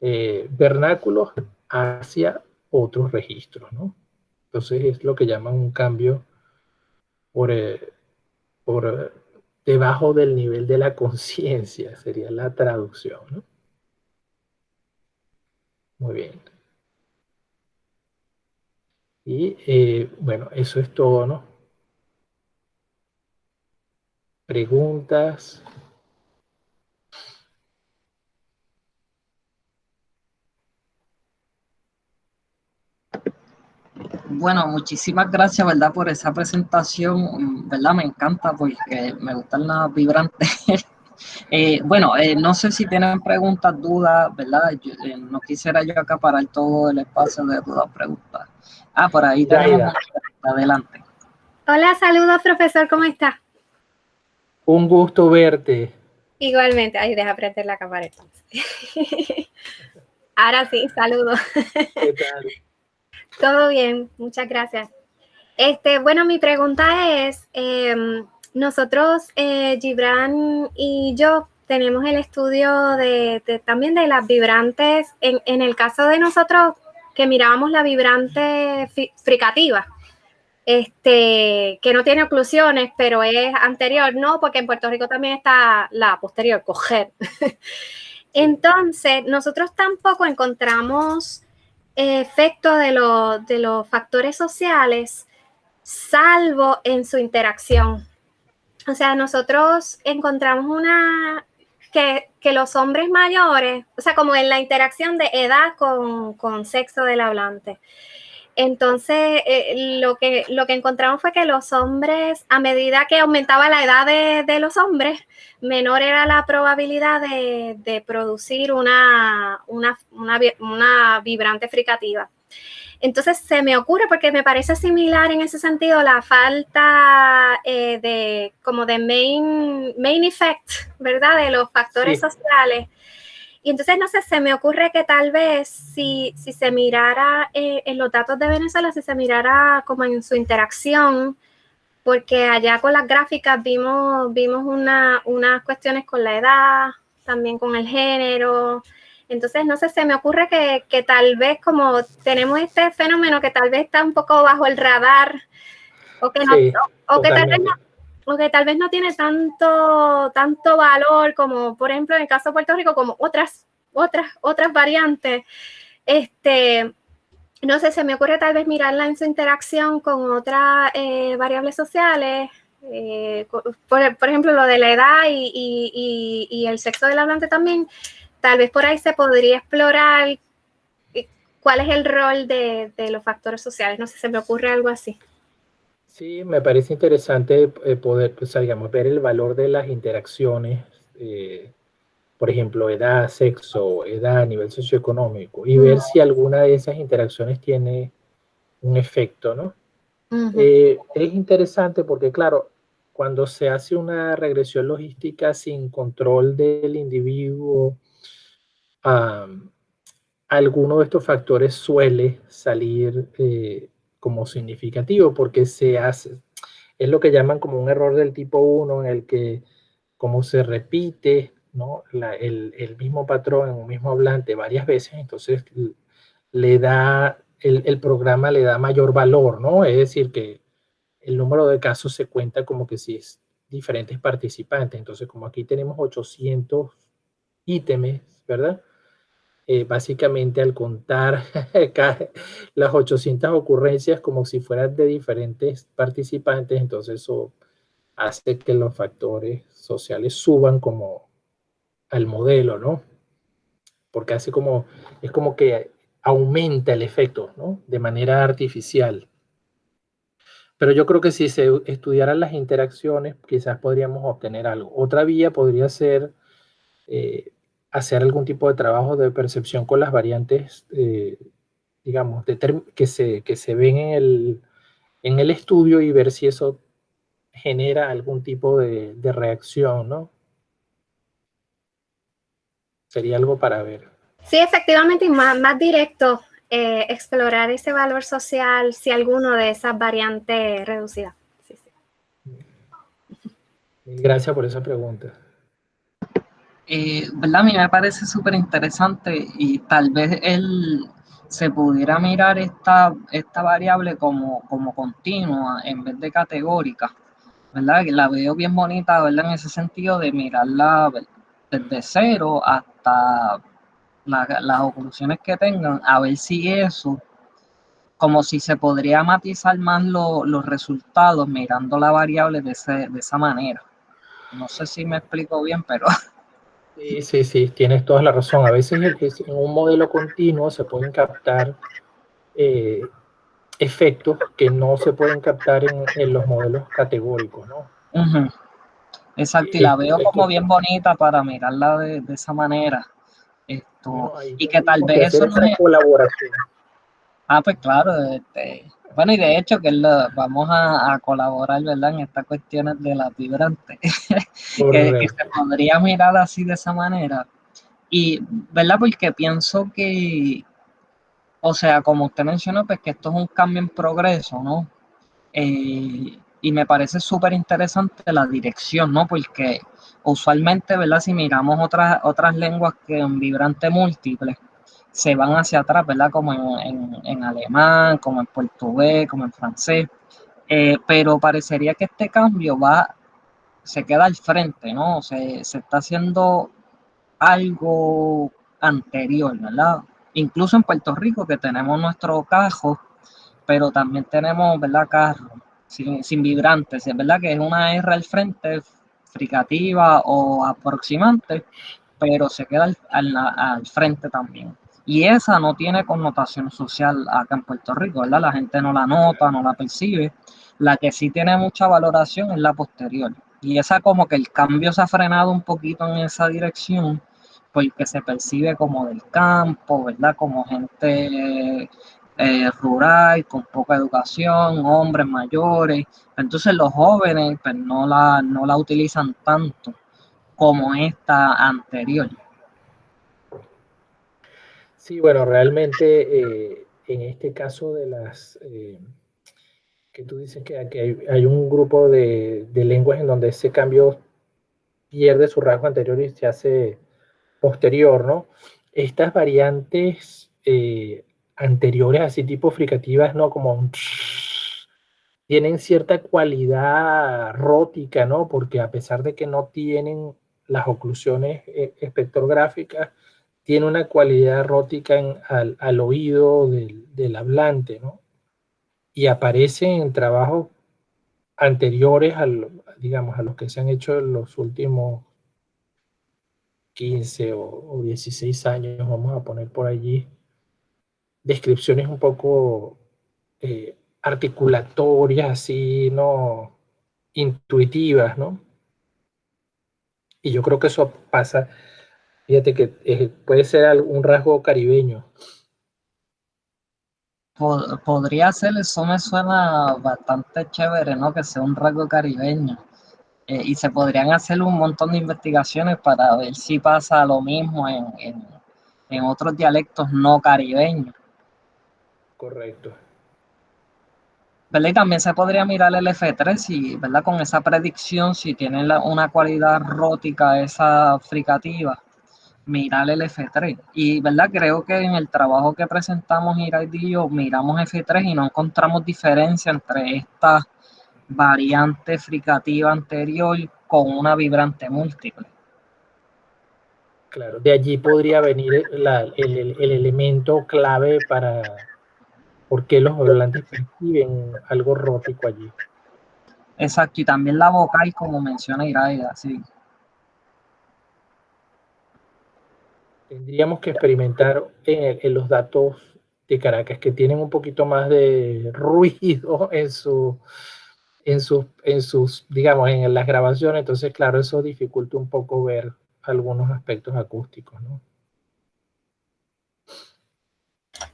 Speaker 2: vernáculos hacia otros registros, ¿no? Entonces es lo que llaman un cambio por, por debajo del nivel de la conciencia, sería la traducción, ¿no? Muy bien. Y bueno, eso es todo, ¿no? Preguntas.
Speaker 1: Bueno, muchísimas gracias, ¿verdad? Por esa presentación, ¿verdad? Me encanta porque me gustan las vibrantes. Bueno, no sé si tienen preguntas, dudas, ¿verdad? No quisiera yo acaparar todo el espacio de dudas, preguntas. Por ahí tenemos una pregunta. Adelante.
Speaker 3: Hola, saludos, profesor, ¿cómo está?
Speaker 2: Un gusto verte.
Speaker 3: Igualmente. Ay, deja prender la cámara entonces. Ahora sí, saludos.
Speaker 2: ¿Qué tal?
Speaker 3: Todo bien, muchas gracias. Bueno, mi pregunta es, nosotros, Gibran y yo, tenemos el estudio también de las vibrantes, en el caso de nosotros, que mirábamos la vibrante fricativa, que no tiene oclusiones, pero es anterior, no, porque en Puerto Rico también está la posterior, coger. Entonces, nosotros tampoco encontramos efecto de los factores sociales, salvo en su interacción. O sea, nosotros encontramos que los hombres mayores, o sea, como en la interacción de edad con sexo del hablante. Entonces, lo que encontramos fue que los hombres, a medida que aumentaba la edad de los hombres, menor era la probabilidad de producir una vibrante fricativa. Entonces, se me ocurre, porque me parece similar en ese sentido, la falta como de main effect, ¿verdad? De los factores sociales. Y entonces, no sé, se me ocurre que tal vez si se mirara en los datos de Venezuela, si se mirara como en su interacción, porque allá con las gráficas vimos unas cuestiones con la edad, también con el género. Entonces, no sé, se me ocurre que tal vez como tenemos este fenómeno que tal vez está un poco bajo el radar, o que, tal vez no tiene tanto valor como, por ejemplo, en el caso de Puerto Rico, como otras variantes. No sé, se me ocurre tal vez mirarla en su interacción con otras variables sociales, por ejemplo, lo de la edad y el sexo del hablante también. Tal vez por ahí se podría explorar cuál es el rol de los factores sociales. No sé, se me ocurre algo así.
Speaker 2: Sí, me parece interesante poder, pues, digamos, ver el valor de las interacciones, por ejemplo, edad, sexo, edad, nivel socioeconómico, y ver si alguna de esas interacciones tiene un efecto, ¿no? Es interesante porque, claro, cuando se hace una regresión logística sin control del individuo, alguno de estos factores suele salir como significativo, porque es lo que llaman como un error del tipo 1, en el que como se repite ¿no? El mismo patrón en un mismo hablante varias veces, entonces le da, el programa le da mayor valor, ¿no? Es decir, que el número de casos se cuenta como que si es diferentes participantes. Entonces, como aquí tenemos 800 ítems, ¿verdad? Básicamente al contar las 800 ocurrencias como si fueran de diferentes participantes, entonces eso hace que los factores sociales suban como al modelo, ¿no? Porque hace como, es como que aumenta el efecto, ¿no? De manera artificial. Pero yo creo que si se estudiaran las interacciones, quizás podríamos obtener algo. Otra vía podría ser eh, hacer algún tipo de trabajo de percepción con las variantes, digamos, que se ven en el estudio y ver si eso genera algún tipo de reacción, ¿no? Sería algo para ver.
Speaker 3: Sí, efectivamente, y más directo, explorar ese valor social, si alguno de esas variantes reducidas. Sí, sí.
Speaker 2: Gracias por esa pregunta.
Speaker 1: ¿Verdad? A mí me parece súper interesante y tal vez se pudiera mirar esta variable como continua en vez de categórica, ¿verdad? La veo bien bonita, ¿verdad? En ese sentido de mirarla desde cero hasta las oclusiones que tengan, a ver si eso, como si se podría matizar más los resultados mirando la variable de esa manera. No sé si me explico bien, pero...
Speaker 2: Sí, sí, sí, tienes toda la razón. A veces en un modelo continuo se pueden captar efectos que no se pueden captar en los modelos categóricos, ¿no?
Speaker 1: Uh-huh. Exacto, y la veo como bien bonita para mirarla de esa manera.
Speaker 2: Bueno, ahí
Speaker 1: Y que tal
Speaker 2: tendríamos que
Speaker 1: vez
Speaker 2: hacer
Speaker 1: eso no
Speaker 2: esa
Speaker 1: es...
Speaker 2: colaboración.
Speaker 1: Ah, pues claro, bueno, y de hecho que vamos a colaborar, ¿verdad? En estas cuestiones de las vibrantes, que se
Speaker 2: Correcto.
Speaker 1: podría mirar así de esa manera. Y, ¿verdad? Porque pienso que, o sea, como usted mencionó, pues que esto es un cambio en progreso, ¿no? Y me parece súper interesante la dirección, ¿no? Porque usualmente, ¿verdad? Si miramos otras lenguas que en vibrante múltiple, se van hacia atrás, ¿verdad? Como en alemán, como en portugués, como en francés. Pero parecería que este cambio se queda al frente, ¿no? Se está haciendo algo anterior, ¿verdad? Incluso en Puerto Rico, que tenemos nuestro cajo, pero también tenemos, ¿verdad? Carro sin vibrantes, es verdad que es una R al frente, fricativa o aproximante, pero se queda al frente también. Y esa no tiene connotación social acá en Puerto Rico, ¿verdad? La gente no la nota, no la percibe. La que sí tiene mucha valoración es la posterior. Y esa como que el cambio se ha frenado un poquito en esa dirección, porque se percibe como del campo, ¿verdad? Como gente rural, con poca educación, hombres mayores. Entonces los jóvenes pues, no la utilizan tanto como esta anterior.
Speaker 2: Sí, bueno, realmente en este caso de que tú dices que aquí hay un grupo de lenguas en donde ese cambio pierde su rasgo anterior y se hace posterior, ¿no? Estas variantes anteriores, así tipo fricativas, ¿no? Como un tienen cierta cualidad rótica, ¿no? Porque a pesar de que no tienen las oclusiones espectrográficas, tiene una cualidad rótica al oído del hablante, ¿no? Y aparecen en trabajos anteriores digamos, a los que se han hecho en los últimos 15 o 16 años, vamos a poner por allí, descripciones un poco articulatorias, así, ¿no? Intuitivas, ¿no? Y yo creo que eso pasa, fíjate que puede ser un rasgo caribeño.
Speaker 1: Podría ser, eso me suena bastante chévere, ¿no? Que sea un rasgo caribeño. Y se podrían hacer un montón de investigaciones para ver si pasa lo mismo en otros dialectos no caribeños.
Speaker 2: Correcto.
Speaker 1: ¿verdad? Y también se podría mirar el F3, y, ¿verdad? Con esa predicción, si tiene una cualidad rótica esa fricativa, mirar el F3. Y, ¿verdad? Creo que en el trabajo que presentamos Iraid y yo, miramos F3 y no encontramos diferencia entre esta variante fricativa anterior con una vibrante múltiple.
Speaker 2: Claro, de allí podría venir el elemento clave para por qué los hablantes perciben algo rótico allí.
Speaker 1: Exacto, y también la vocal, como menciona Iraida, sí.
Speaker 2: Tendríamos que experimentar en los datos de Caracas, que tienen un poquito más de ruido en sus, digamos, en las grabaciones. Entonces, claro, eso dificulta un poco ver algunos aspectos acústicos, ¿no?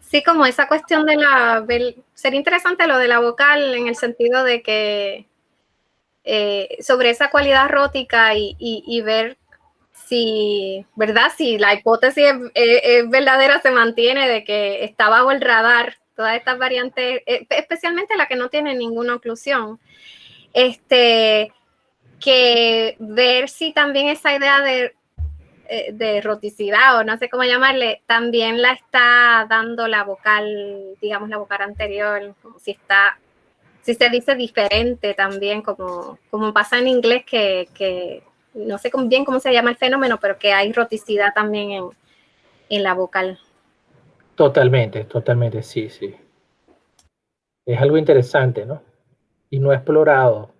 Speaker 3: Sí, como esa cuestión de sería interesante lo de la vocal en el sentido de que sobre esa cualidad rótica y ver si, ¿verdad? Si la hipótesis es verdadera, se mantiene de que está bajo el radar todas estas variantes, especialmente la que no tiene ninguna oclusión. Que ver si también esa idea de roticidad, o no sé cómo llamarle, también la está dando la vocal, digamos, la vocal anterior, como si se dice diferente también, como pasa en inglés, que no sé bien cómo se llama el fenómeno, pero que hay roticidad también en la vocal.
Speaker 2: Totalmente, sí, sí. Es algo interesante, ¿no? Y no explorado.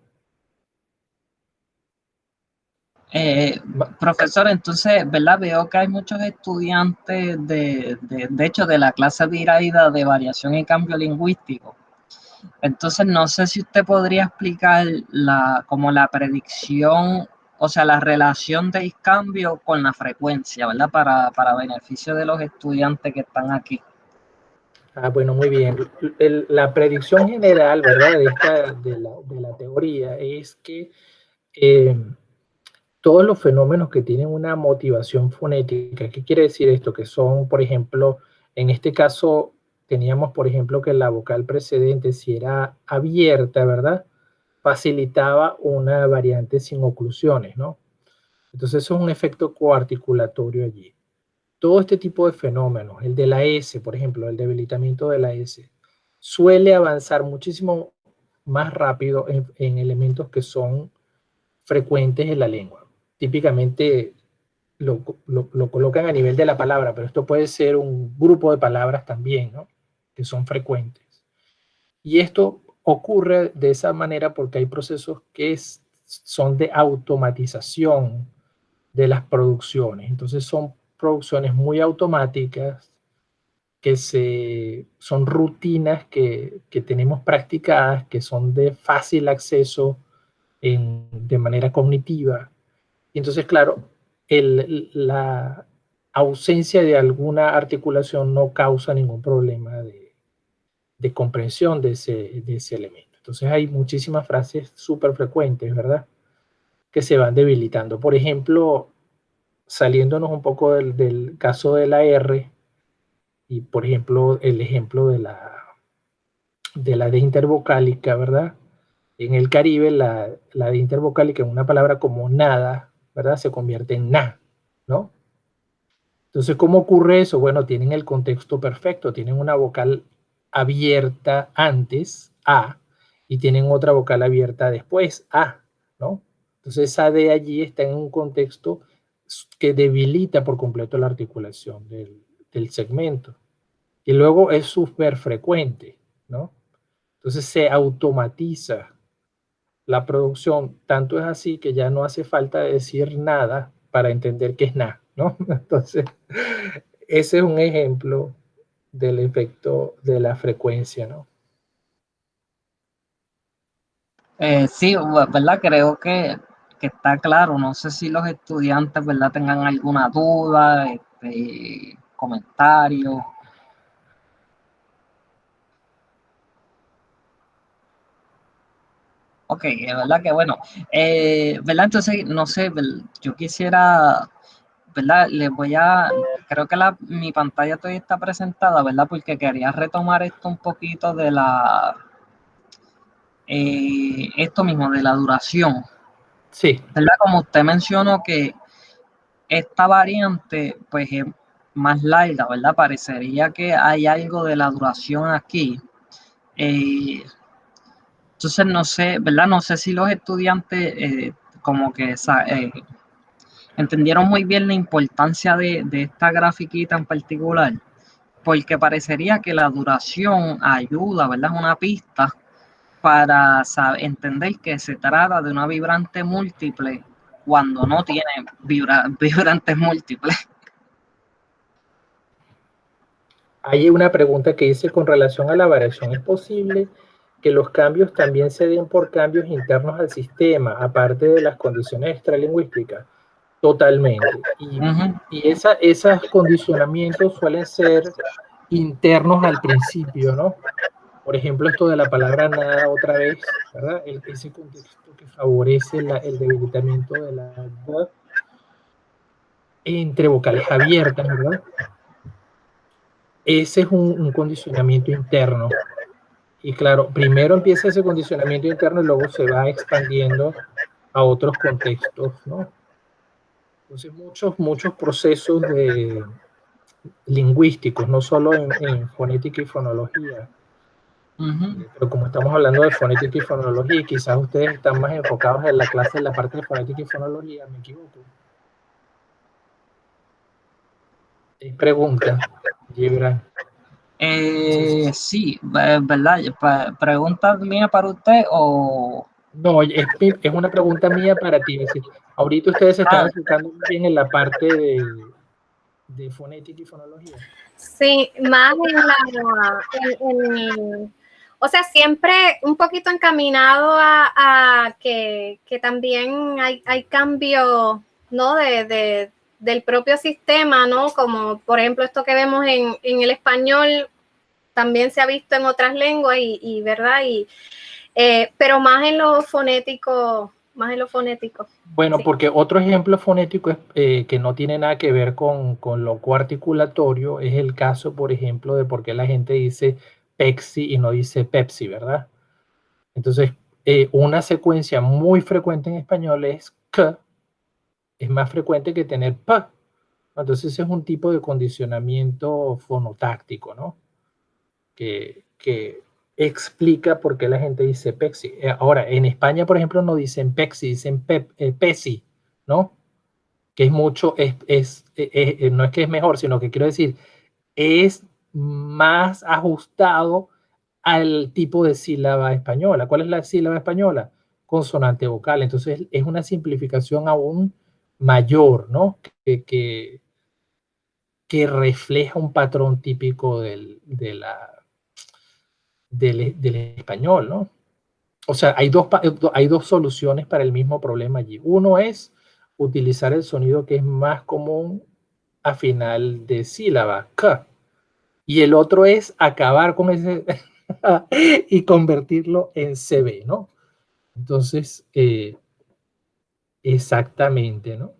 Speaker 1: Profesor, entonces, ¿verdad? Veo que hay muchos estudiantes de hecho, de la clase de Iraida de variación y cambio lingüístico. Entonces, no sé si usted podría explicar como la predicción, o sea, la relación del cambio con la frecuencia, ¿verdad? Para beneficio de los estudiantes que están aquí.
Speaker 2: Ah, bueno, muy bien. La predicción general, ¿verdad? De la teoría es que todos los fenómenos que tienen una motivación fonética, ¿qué quiere decir esto? Que son, por ejemplo, en este caso teníamos, por ejemplo, que la vocal precedente, si era abierta, ¿verdad? Facilitaba una variante sin oclusiones, ¿no? Entonces eso es un efecto coarticulatorio allí. Todo este tipo de fenómenos, el de la S, por ejemplo, el debilitamiento de la S, suele avanzar muchísimo más rápido en elementos que son frecuentes en la lengua. Típicamente lo colocan a nivel de la palabra, pero esto puede ser un grupo de palabras también, ¿no? Que son frecuentes. Y esto ocurre de esa manera porque hay procesos que son de automatización de las producciones. Entonces son producciones muy automáticas son rutinas que tenemos practicadas, que son de fácil acceso de manera cognitiva. Y entonces, claro, la ausencia de alguna articulación no causa ningún problema de comprensión de ese elemento. Entonces hay muchísimas frases súper frecuentes, ¿verdad? Que se van debilitando. Por ejemplo, saliéndonos un poco del caso de la R, y por ejemplo, el ejemplo de la D intervocálica, ¿verdad? En el Caribe, la D intervocálica en una palabra como nada, ¿verdad? Se convierte en na, ¿no? Entonces, ¿cómo ocurre eso? Bueno, tienen el contexto perfecto, tienen una vocal abierta antes, A, y tienen otra vocal abierta después, A, ¿no? Entonces, esa D allí está en un contexto que debilita por completo la articulación del segmento. Y luego es súper frecuente, ¿no? Entonces se automatiza la producción, tanto es así que ya no hace falta decir nada para entender que es nada, ¿no? Entonces, ese es un ejemplo del efecto de la frecuencia, ¿no?
Speaker 1: Sí, ¿verdad? Creo que está claro. No sé si los estudiantes, ¿verdad? Tengan alguna duda, comentario. Ok, es verdad que bueno, ¿verdad? Entonces, no sé, yo quisiera, ¿verdad? Creo que mi pantalla todavía está presentada, ¿verdad? Porque quería retomar esto un poquito esto mismo de la duración.
Speaker 2: Sí.
Speaker 1: ¿Verdad? Como usted mencionó que esta variante pues es más larga, ¿verdad? Parecería que hay algo de la duración aquí. Entonces no sé, ¿verdad? No sé si los estudiantes como que entendieron muy bien la importancia de esta grafiquita en particular, porque parecería que la duración ayuda, ¿verdad? Es una pista para entender que se trata de una vibrante múltiple cuando no tiene vibrantes múltiples.
Speaker 2: Hay una pregunta que dice con relación a la variación. ¿Es posible que los cambios también se den por cambios internos al sistema, aparte de las condiciones extralingüísticas? Totalmente. Y esos condicionamientos suelen ser internos al principio, ¿no? Por ejemplo, esto de la palabra nada otra vez, ¿verdad? Ese contexto que favorece el debilitamiento de la voz entre vocales abiertas, ¿verdad? Ese es un condicionamiento interno. Y claro, primero empieza ese condicionamiento interno y luego se va expandiendo a otros contextos, ¿no? Entonces, muchos procesos lingüísticos, no solo en fonética y fonología. Pero como estamos hablando de fonética y fonología, y quizás ustedes están más enfocados en la clase, en la parte de fonética y fonología, me equivoco. Pregunta, Gibran.
Speaker 1: Sí, ¿verdad? ¿Pregunta mía para usted o...?
Speaker 2: No, es una pregunta mía para ti. Es decir, ahorita ustedes se están enfocando bien en la parte de fonética y fonología.
Speaker 3: Sí, más o sea, siempre un poquito encaminado a que también hay cambio, ¿no? Del propio sistema, ¿no? Como por ejemplo esto que vemos en el español, también se ha visto en otras lenguas y ¿verdad? Pero más en lo fonético,
Speaker 2: Bueno,
Speaker 3: sí.
Speaker 2: porque otro ejemplo fonético es, que no tiene nada que ver con lo coarticulatorio es el caso, por ejemplo, de por qué la gente dice Pepsi y no dice Pepsi, ¿verdad? Entonces, una secuencia muy frecuente en español es K, es más frecuente que tener P. Entonces, es un tipo de condicionamiento fonotáctico, ¿no? Que explica por qué la gente dice Pepsi. Ahora, en España, por ejemplo, no dicen Pepsi, dicen Pepsi, ¿no? Que es mucho, no es que es mejor, sino que quiero decir, es más ajustado al tipo de sílaba española. ¿Cuál es la sílaba española? Consonante vocal. Entonces, es una simplificación aún mayor, ¿no? Que refleja un patrón típico del español, ¿no? O sea, hay dos soluciones para el mismo problema allí. Uno es utilizar el sonido que es más común a final de sílaba, K. Y el otro es acabar con ese y convertirlo en CB, ¿no? Entonces, exactamente, ¿no?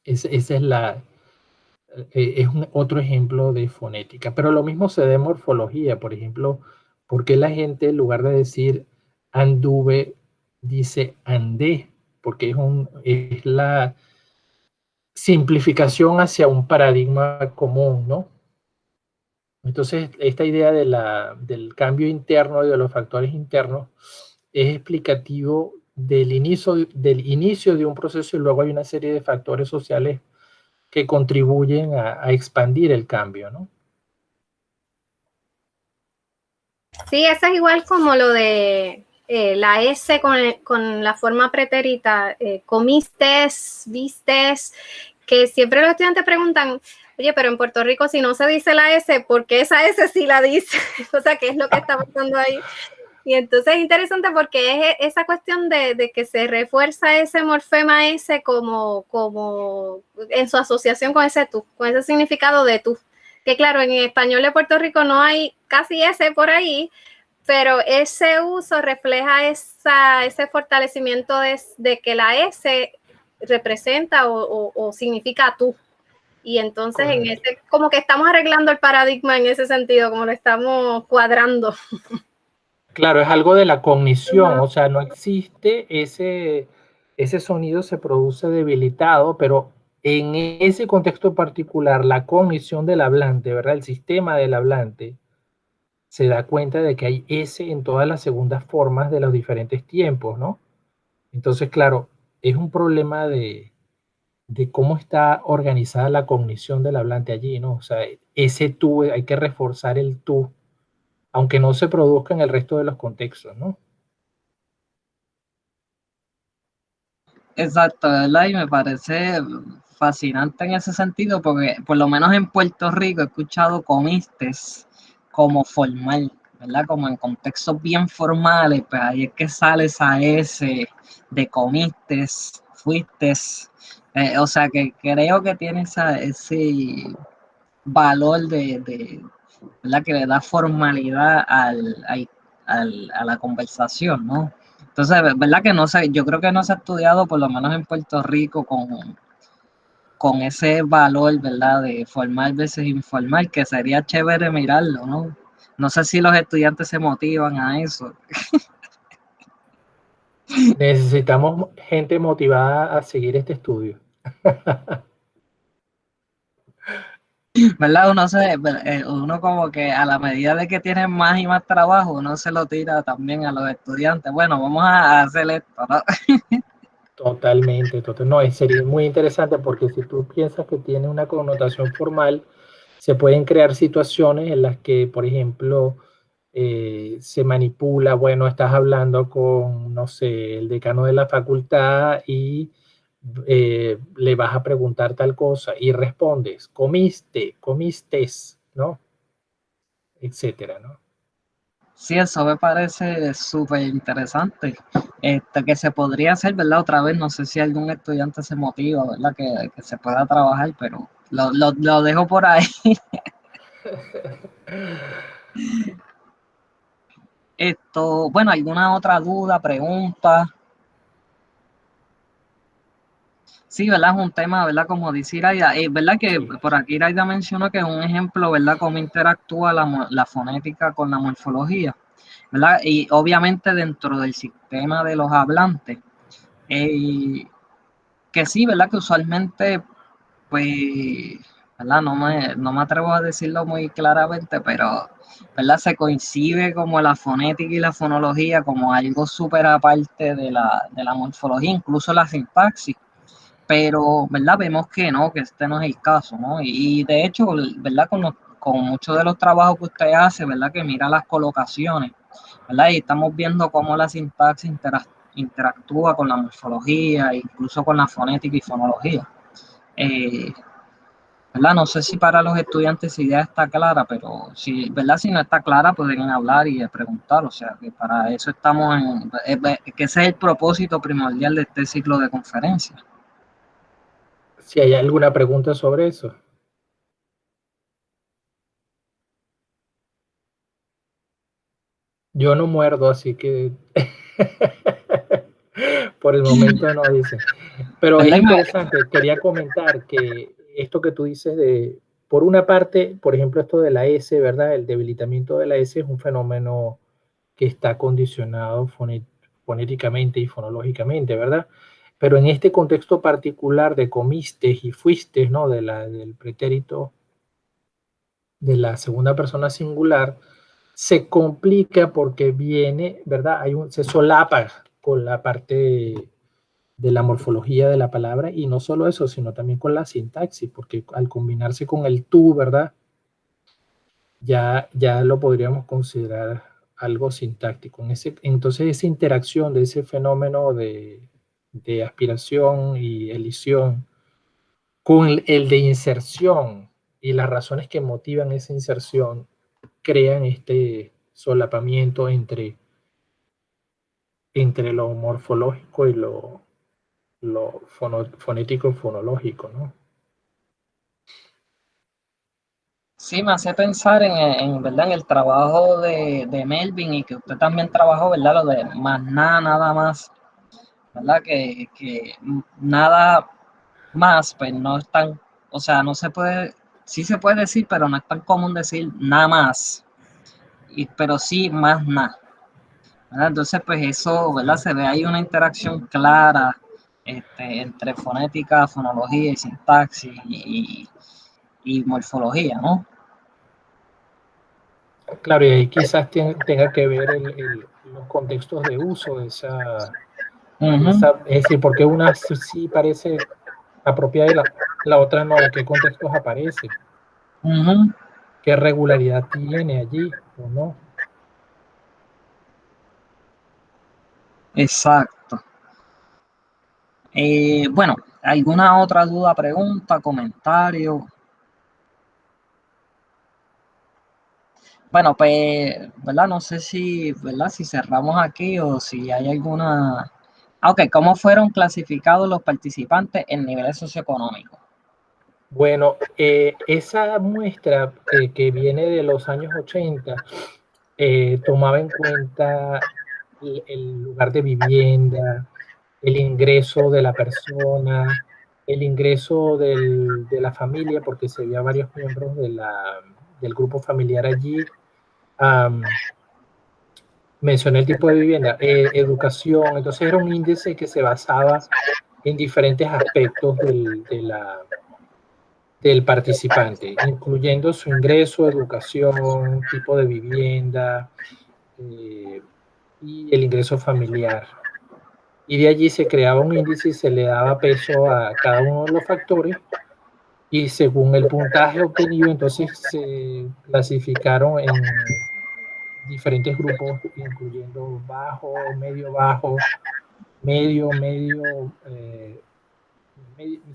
Speaker 2: Esa es otro ejemplo de fonética. Pero lo mismo se da en morfología. Por ejemplo, ¿por qué la gente en lugar de decir anduve, dice andé? Porque es la simplificación hacia un paradigma común, ¿no? Entonces, esta idea del cambio interno y de los factores internos es explicativo del inicio de un proceso y luego hay una serie de factores sociales que contribuyen a expandir el cambio, ¿no?
Speaker 3: Sí, eso es igual como lo de la S con la forma pretérita, comistes, vistes, que siempre los estudiantes preguntan, oye, pero en Puerto Rico si no se dice la S, ¿por qué esa S sí la dice? O sea, ¿qué es lo que está pasando ahí? Y entonces es interesante porque es esa cuestión de que se refuerza ese morfema S como en su asociación con ese tú, con ese significado de tú. Que claro, en español de Puerto Rico no hay casi S por ahí, pero ese uso refleja ese fortalecimiento de que la S representa o significa tú. Y entonces como que estamos arreglando el paradigma en ese sentido, como lo estamos cuadrando.
Speaker 2: Claro, es algo de la cognición, o sea, no existe ese sonido se produce debilitado, pero en ese contexto particular, la cognición del hablante, ¿verdad? El sistema del hablante se da cuenta de que hay S en todas las segundas formas de los diferentes tiempos, ¿no? Entonces, claro, es un problema de cómo está organizada la cognición del hablante allí, ¿no? O sea, ese tú, hay que reforzar el tú, aunque no se produzca en el resto de los contextos, ¿no?
Speaker 1: Exacto, ¿verdad? Y me parece fascinante en ese sentido porque por lo menos en Puerto Rico he escuchado comistes como formal, ¿verdad? Como en contextos bien formales, pues ahí es que sale esa S de comistes, fuistes, o sea que creo que tiene ese valor ¿verdad? Que le da formalidad a la conversación, ¿no? Entonces, ¿verdad? Que no sé, yo creo que no se ha estudiado, por lo menos en Puerto Rico, con ese valor, ¿verdad? De formal versus informal, que sería chévere mirarlo, ¿no? No sé si los estudiantes se motivan a eso,
Speaker 2: Necesitamos gente motivada a seguir este estudio.
Speaker 1: ¿verdad? Uno como que a la medida de que tiene más y más trabajo, uno se lo tira también a los estudiantes. Bueno, vamos a hacer esto, ¿no?
Speaker 2: Totalmente, total. No, sería muy interesante porque si tú piensas que tiene una connotación formal, se pueden crear situaciones en las que, por ejemplo, se manipula, bueno, estás hablando con, no sé, el decano de la facultad y le vas a preguntar tal cosa y respondes, comiste, comistes, ¿no? Etcétera, ¿no?
Speaker 1: Sí, eso me parece súper interesante. Que se podría hacer, ¿verdad? Otra vez, no sé si algún estudiante se motiva, ¿verdad? Que se pueda trabajar, pero lo dejo por ahí. Bueno, ¿alguna otra duda, pregunta? Sí, ¿verdad? Es un tema, ¿verdad? Como dice Iraida, ¿verdad? Que
Speaker 2: Sí.
Speaker 1: por aquí Iraida mencionó que es un ejemplo, ¿verdad? Cómo interactúa la fonética con la morfología, ¿verdad? Y obviamente dentro del sistema de los hablantes. Eh, que sí, ¿verdad? Que usualmente, pues, ¿verdad? No me atrevo a decirlo muy claramente, pero, ¿verdad? Se coincide como la fonética y la fonología como algo súper aparte de la morfología, incluso la sintaxis, pero, ¿verdad? Vemos que no, que este no es el caso, ¿no? Y de hecho, ¿verdad? Con muchos de los trabajos que usted hace, ¿verdad? Que mira las colocaciones, ¿verdad? Y estamos viendo cómo la sintaxis interactúa con la morfología, incluso con la fonética y fonología. Eh, ¿Verdad? No sé si para los estudiantes esa idea está clara, pero si, ¿verdad? Si no está clara, pueden hablar y preguntar, o sea, que para eso estamos que ese es el propósito primordial de este ciclo de conferencias.
Speaker 2: Si hay alguna pregunta sobre eso. Yo no muerdo, así que por el momento no dice. Pero es
Speaker 1: ¿Verdad?
Speaker 2: interesante, quería comentar que esto que tú dices de, por una parte, por ejemplo, esto de la S, ¿verdad? El debilitamiento de la S es un fenómeno que está condicionado fonéticamente y fonológicamente, ¿verdad? Pero en este contexto particular de comistes y fuistes, ¿no? Del pretérito de la segunda persona singular, se complica porque viene, ¿verdad? Se solapa con la parte de la morfología de la palabra y no solo eso, sino también con la sintaxis, porque al combinarse con el tú, ¿verdad? Ya lo podríamos considerar algo sintáctico. Entonces esa interacción de ese fenómeno de aspiración y elisión con el de inserción y las razones que motivan esa inserción crean este solapamiento entre lo morfológico y lo fonético fonológico, ¿no?
Speaker 1: Sí, me hace pensar ¿verdad? En el trabajo de Melvin y que usted también trabajó, ¿verdad? Lo de más nada, nada más, ¿verdad? Que nada más, pues no es tan, o sea, no se puede, sí se puede decir, pero no es tan común decir nada más, pero sí más nada. ¿verdad? Entonces, pues eso, ¿verdad? Se ve ahí una interacción clara entre fonética, fonología y sintaxis y morfología, ¿no?
Speaker 2: Claro, y ahí quizás tenga que ver los contextos de uso de
Speaker 1: Ujú,
Speaker 2: es decir, porque una sí parece apropiada y la otra no, en qué contextos aparece,
Speaker 1: ujú,
Speaker 2: qué regularidad tiene allí o no.
Speaker 1: exacto. Bueno, ¿alguna otra duda, pregunta, comentario? Bueno, pues, ¿verdad? No sé si, ¿verdad? Si cerramos aquí o si hay alguna... Ah, ok, ¿cómo fueron clasificados los participantes en niveles socioeconómicos?
Speaker 2: Bueno, esa muestra que viene de los años 80 tomaba en cuenta el lugar de vivienda, el ingreso de la persona, el ingreso de la familia, porque se veía varios miembros del grupo familiar allí. Mencioné el tipo de vivienda, educación, entonces era un índice que se basaba en diferentes aspectos del participante, incluyendo su ingreso, educación, tipo de vivienda eh, y el ingreso familiar. Y de allí se creaba un índice y se le daba peso a cada uno de los factores y según el puntaje obtenido, entonces se clasificaron en diferentes grupos, incluyendo bajo, medio,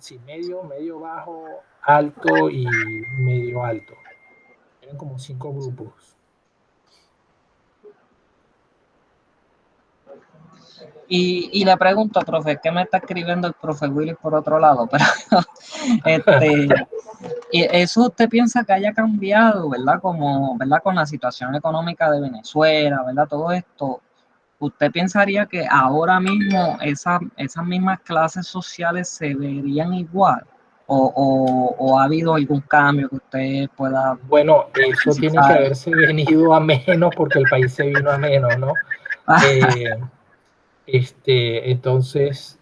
Speaker 2: sí, medio bajo, alto y medio alto. Eran como 5 grupos.
Speaker 1: Y le pregunto, profe, ¿qué me está escribiendo el profe Willy por otro lado? Pero, este, y eso usted piensa que haya cambiado, ¿verdad? Como, ¿verdad? Con la situación económica de Venezuela, ¿verdad? Todo esto, ¿usted pensaría que ahora mismo esas mismas clases sociales se verían igual? ¿O ha habido algún cambio que usted pueda
Speaker 2: Bueno, eso tiene que
Speaker 1: precisar?
Speaker 2: haberse venido a menos porque el país se vino a menos, ¿no? Eh, entonces,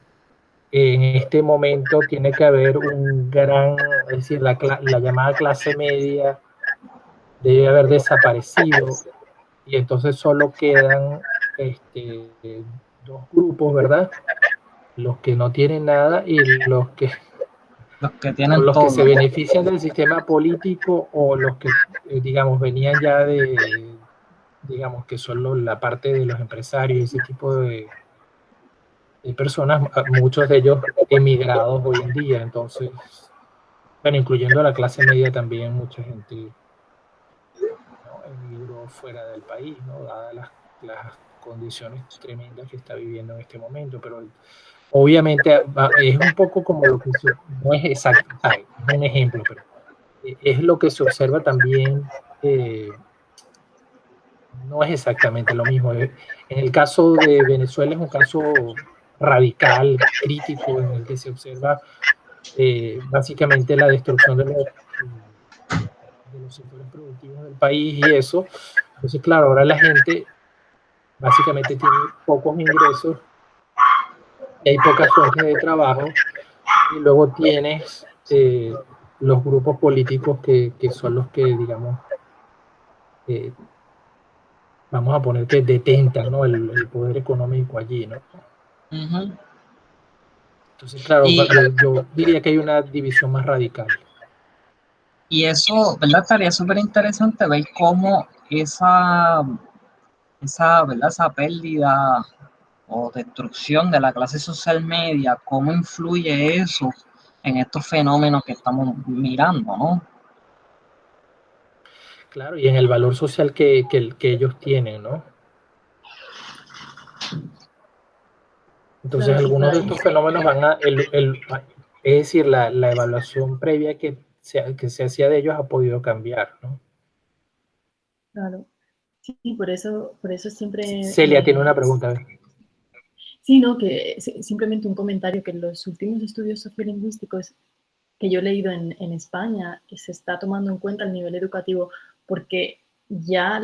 Speaker 2: en este momento tiene que haber un gran, es decir, la llamada clase media debe haber desaparecido y entonces solo quedan dos grupos, ¿verdad? Los que no tienen nada y
Speaker 1: Los que
Speaker 2: o
Speaker 1: tienen
Speaker 2: los que se
Speaker 1: todo.
Speaker 2: benefician del sistema político o los que, digamos, venían ya digamos, que son la parte de los empresarios y ese tipo de personas, muchos de ellos emigrados hoy en día, entonces, bueno, incluyendo la clase media también, mucha gente, ¿no?, emigró fuera del país, ¿no?, dadas las condiciones tremendas que está viviendo en este momento, pero obviamente es un poco como lo que no es exacto, es un ejemplo, pero es lo que se observa también, no es exactamente lo mismo. En el caso de Venezuela es un caso radical, crítico, en el que se observa básicamente la destrucción de los sectores productivos del país y eso. Entonces, claro, ahora la gente básicamente tiene pocos ingresos, y hay pocas fuentes de trabajo y luego tienes los grupos políticos que son los que, digamos, eh, vamos a poner que detentan, ¿no?, el poder económico allí, ¿no?
Speaker 1: Ujú.
Speaker 2: Entonces, claro,
Speaker 1: Y,
Speaker 2: yo diría que hay una división más radical.
Speaker 1: y eso, ¿verdad? Estaría súper interesante ver cómo ¿verdad? Esa pérdida o destrucción de la clase social media, cómo influye eso en estos fenómenos que estamos mirando, ¿no?
Speaker 2: Claro, y en el valor social que ellos tienen, ¿no? Entonces,
Speaker 4: Claro, y
Speaker 2: algunos
Speaker 4: para
Speaker 2: de estos
Speaker 4: eso,
Speaker 2: fenómenos es decir, la evaluación previa que se hacía de ellos ha podido cambiar, ¿no?
Speaker 4: claro, sí, por eso siempre
Speaker 2: Celia tiene una pregunta. A ver.
Speaker 4: sí, no, que simplemente un comentario que en los últimos estudios sociolingüísticos que yo he leído en España se está tomando en cuenta el nivel educativo porque ya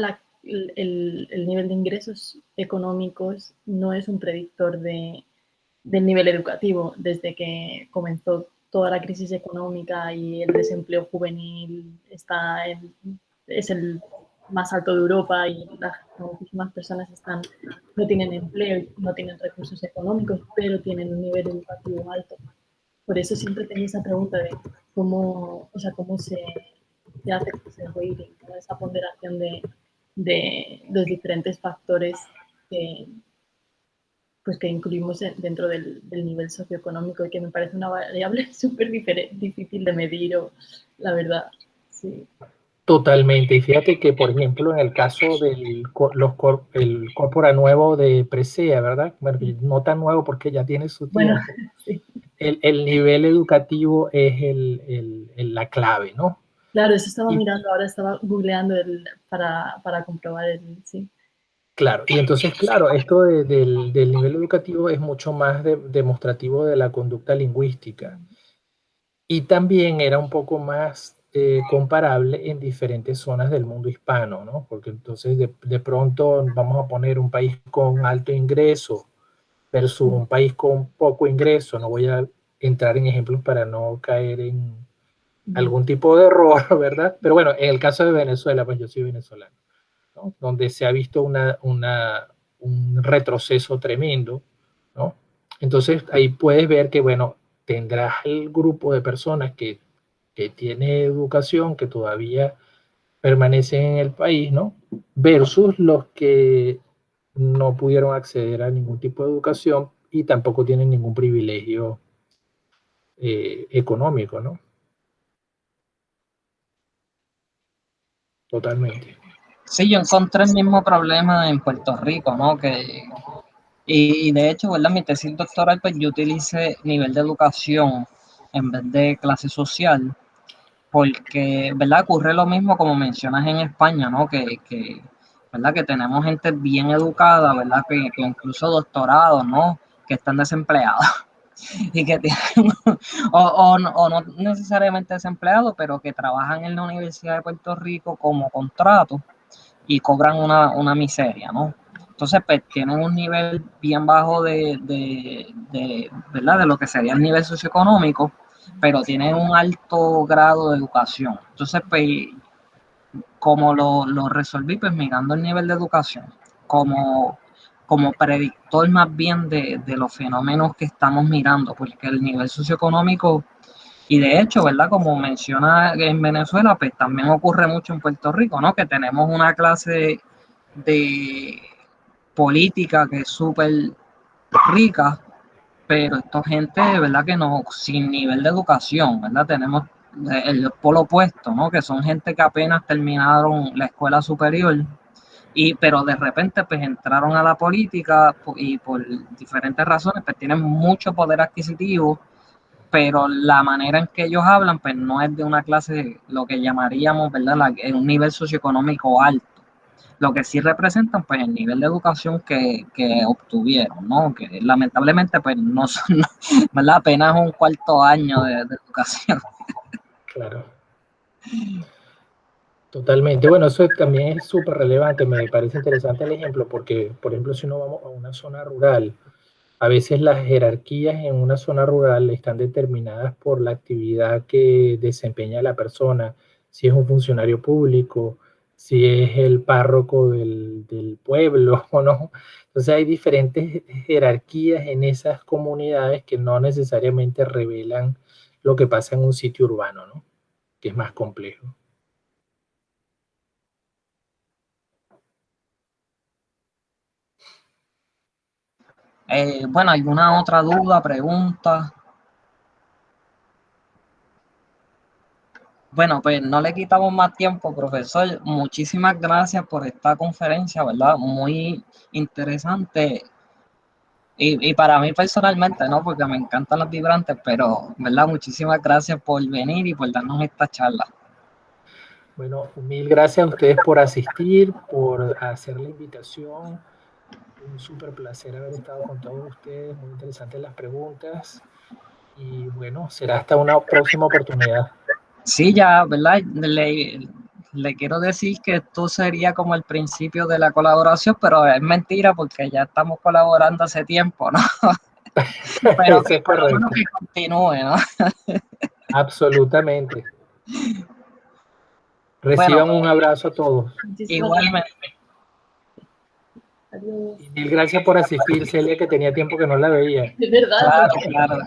Speaker 4: el nivel de ingresos económicos no es un predictor del nivel educativo. Desde que comenzó toda la crisis económica y el desempleo juvenil es el más alto de Europa y muchísimas personas no tienen empleo, no tienen recursos económicos, pero tienen un nivel educativo alto. Por eso siempre tenía esa pregunta de cómo se hace ese weighting, ¿no? Esa ponderación de los diferentes factores que incluimos dentro del nivel socioeconómico, y que me parece una variable súper difícil de medir, la verdad. Sí.
Speaker 2: Totalmente. Y fíjate que, por ejemplo, en el caso del el Corpora nuevo de Presea, ¿verdad? Bueno, no tan nuevo porque ya tiene su tiempo.
Speaker 4: Bueno, sí.
Speaker 2: El nivel educativo es la clave, ¿no?
Speaker 4: Claro, eso estaba mirando, ahora estaba googleando para comprobar sí.
Speaker 2: Claro, y entonces, claro, esto del nivel educativo es mucho más demostrativo de la conducta lingüística. Y también era un poco más comparable en diferentes zonas del mundo hispano, ¿no? Porque entonces de pronto vamos a poner un país con alto ingreso versus un país con poco ingreso. No voy a entrar en ejemplos para no caer en algún tipo de error, ¿verdad? Pero bueno, en el caso de Venezuela, pues yo soy venezolano, ¿no? Donde se ha visto un retroceso tremendo, ¿no? Entonces ahí puedes ver que, bueno, tendrás el grupo de personas que tiene educación, que todavía permanecen en el país, ¿no? Versus los que no pudieron acceder a ningún tipo de educación y tampoco tienen ningún privilegio económico, ¿no? Totalmente.
Speaker 1: Sí, yo encontré el mismo problema en Puerto Rico, ¿no? Y de hecho, ¿verdad? Mi tesis doctoral, pues yo utilicé nivel de educación en vez de clase social, porque, ¿verdad? Ocurre lo mismo como mencionas en España, ¿no? ¿Verdad? Que tenemos gente bien educada, ¿verdad? Que incluso doctorados, ¿no? Que están desempleados y que tienen, o no necesariamente desempleados, pero que trabajan en la Universidad de Puerto Rico como contrato y cobran una miseria, ¿no? Entonces, pues tienen un nivel bien bajo ¿verdad? De lo que sería el nivel socioeconómico, pero tienen un alto grado de educación. Entonces, pues, como lo resolví, pues mirando el nivel de educación, como predictor más bien de los fenómenos que estamos mirando, porque el nivel socioeconómico, y de hecho, ¿verdad? Como menciona en Venezuela, pues también ocurre mucho en Puerto Rico, ¿no? Que tenemos una clase de política que es súper rica, pero esta gente, ¿verdad? Que no, sin nivel de educación, ¿verdad? Tenemos el polo opuesto, ¿no? Que son gente que apenas terminaron la escuela superior, pero de repente pues entraron a la política y por diferentes razones pues tienen mucho poder adquisitivo, pero la manera en que ellos hablan pues no es de una clase, lo que llamaríamos, ¿verdad? Un nivel socioeconómico alto. Lo que sí representan pues el nivel de educación que obtuvieron, ¿no? Que lamentablemente pues no son, ¿verdad? Apenas un cuarto año de educación.
Speaker 2: Claro. Totalmente. Bueno, eso también es súper relevante. Me parece interesante el ejemplo porque, por ejemplo, si no vamos a una zona rural, a veces las jerarquías en una zona rural están determinadas por la actividad que desempeña la persona, si es un funcionario público, si es el párroco del pueblo o no. Entonces hay diferentes jerarquías en esas comunidades que no necesariamente revelan lo que pasa en un sitio urbano, ¿no? Que es más complejo.
Speaker 1: Bueno, ¿alguna otra duda, pregunta? Bueno, pues no le quitamos más tiempo, profesor. Muchísimas gracias por esta conferencia, ¿verdad? Muy interesante. Y para mí personalmente, ¿no? Porque me encantan los vibrantes, pero, ¿verdad? Muchísimas gracias por venir y por darnos esta charla.
Speaker 2: Bueno, mil gracias a ustedes por asistir, por hacer la invitación. Un súper placer haber estado con todos ustedes, muy interesantes las preguntas. Y bueno, será hasta una próxima oportunidad.
Speaker 1: Sí, ya, ¿verdad? le quiero decir que esto sería como el principio de la colaboración, pero es mentira porque ya estamos colaborando hace tiempo, ¿no? Pero
Speaker 2: Eso es
Speaker 1: por lo
Speaker 2: correcto.
Speaker 1: menos que continúe, ¿no?
Speaker 2: Absolutamente. Reciban un abrazo a todos.
Speaker 4: Muchísimas
Speaker 1: Igualmente.
Speaker 4: gracias. Adiós.
Speaker 2: Y mil gracias por asistir, Celia, que tenía tiempo que no la veía.
Speaker 4: De verdad.
Speaker 1: Claro, claro.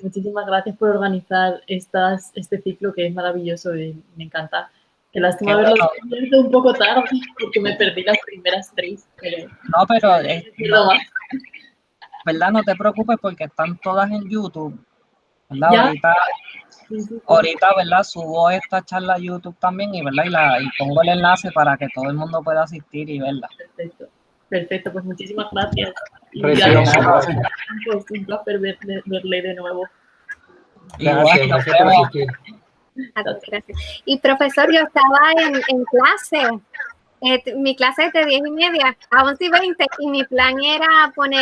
Speaker 4: Muchísimas gracias por organizar este ciclo que es maravilloso y me encanta. Qué lástima
Speaker 1: Qué
Speaker 4: haberlo
Speaker 1: bueno.
Speaker 4: descubierto un poco tarde porque me perdí las primeras 3. Pero
Speaker 1: No, pero
Speaker 4: no más.
Speaker 1: ¿verdad? No te preocupes porque están todas en YouTube, ¿verdad?
Speaker 4: ¿Ya? Sí.
Speaker 1: Ahorita, ¿verdad? Subo esta charla a YouTube también y, ¿verdad? Y pongo el enlace para que todo el mundo pueda asistir y verla.
Speaker 4: Perfecto, pues muchísimas gracias. Y
Speaker 2: Reciban un
Speaker 1: gracias.
Speaker 2: abrazo.
Speaker 4: pues, un placer verle de nuevo.
Speaker 2: Gracias,
Speaker 1: Igual, nos
Speaker 2: gracias por
Speaker 1: vemos.
Speaker 2: asistir.
Speaker 3: Gracias. Y profesor, yo estaba en clase. Mi clase es de 10:30 a 11:20 y mi plan era poner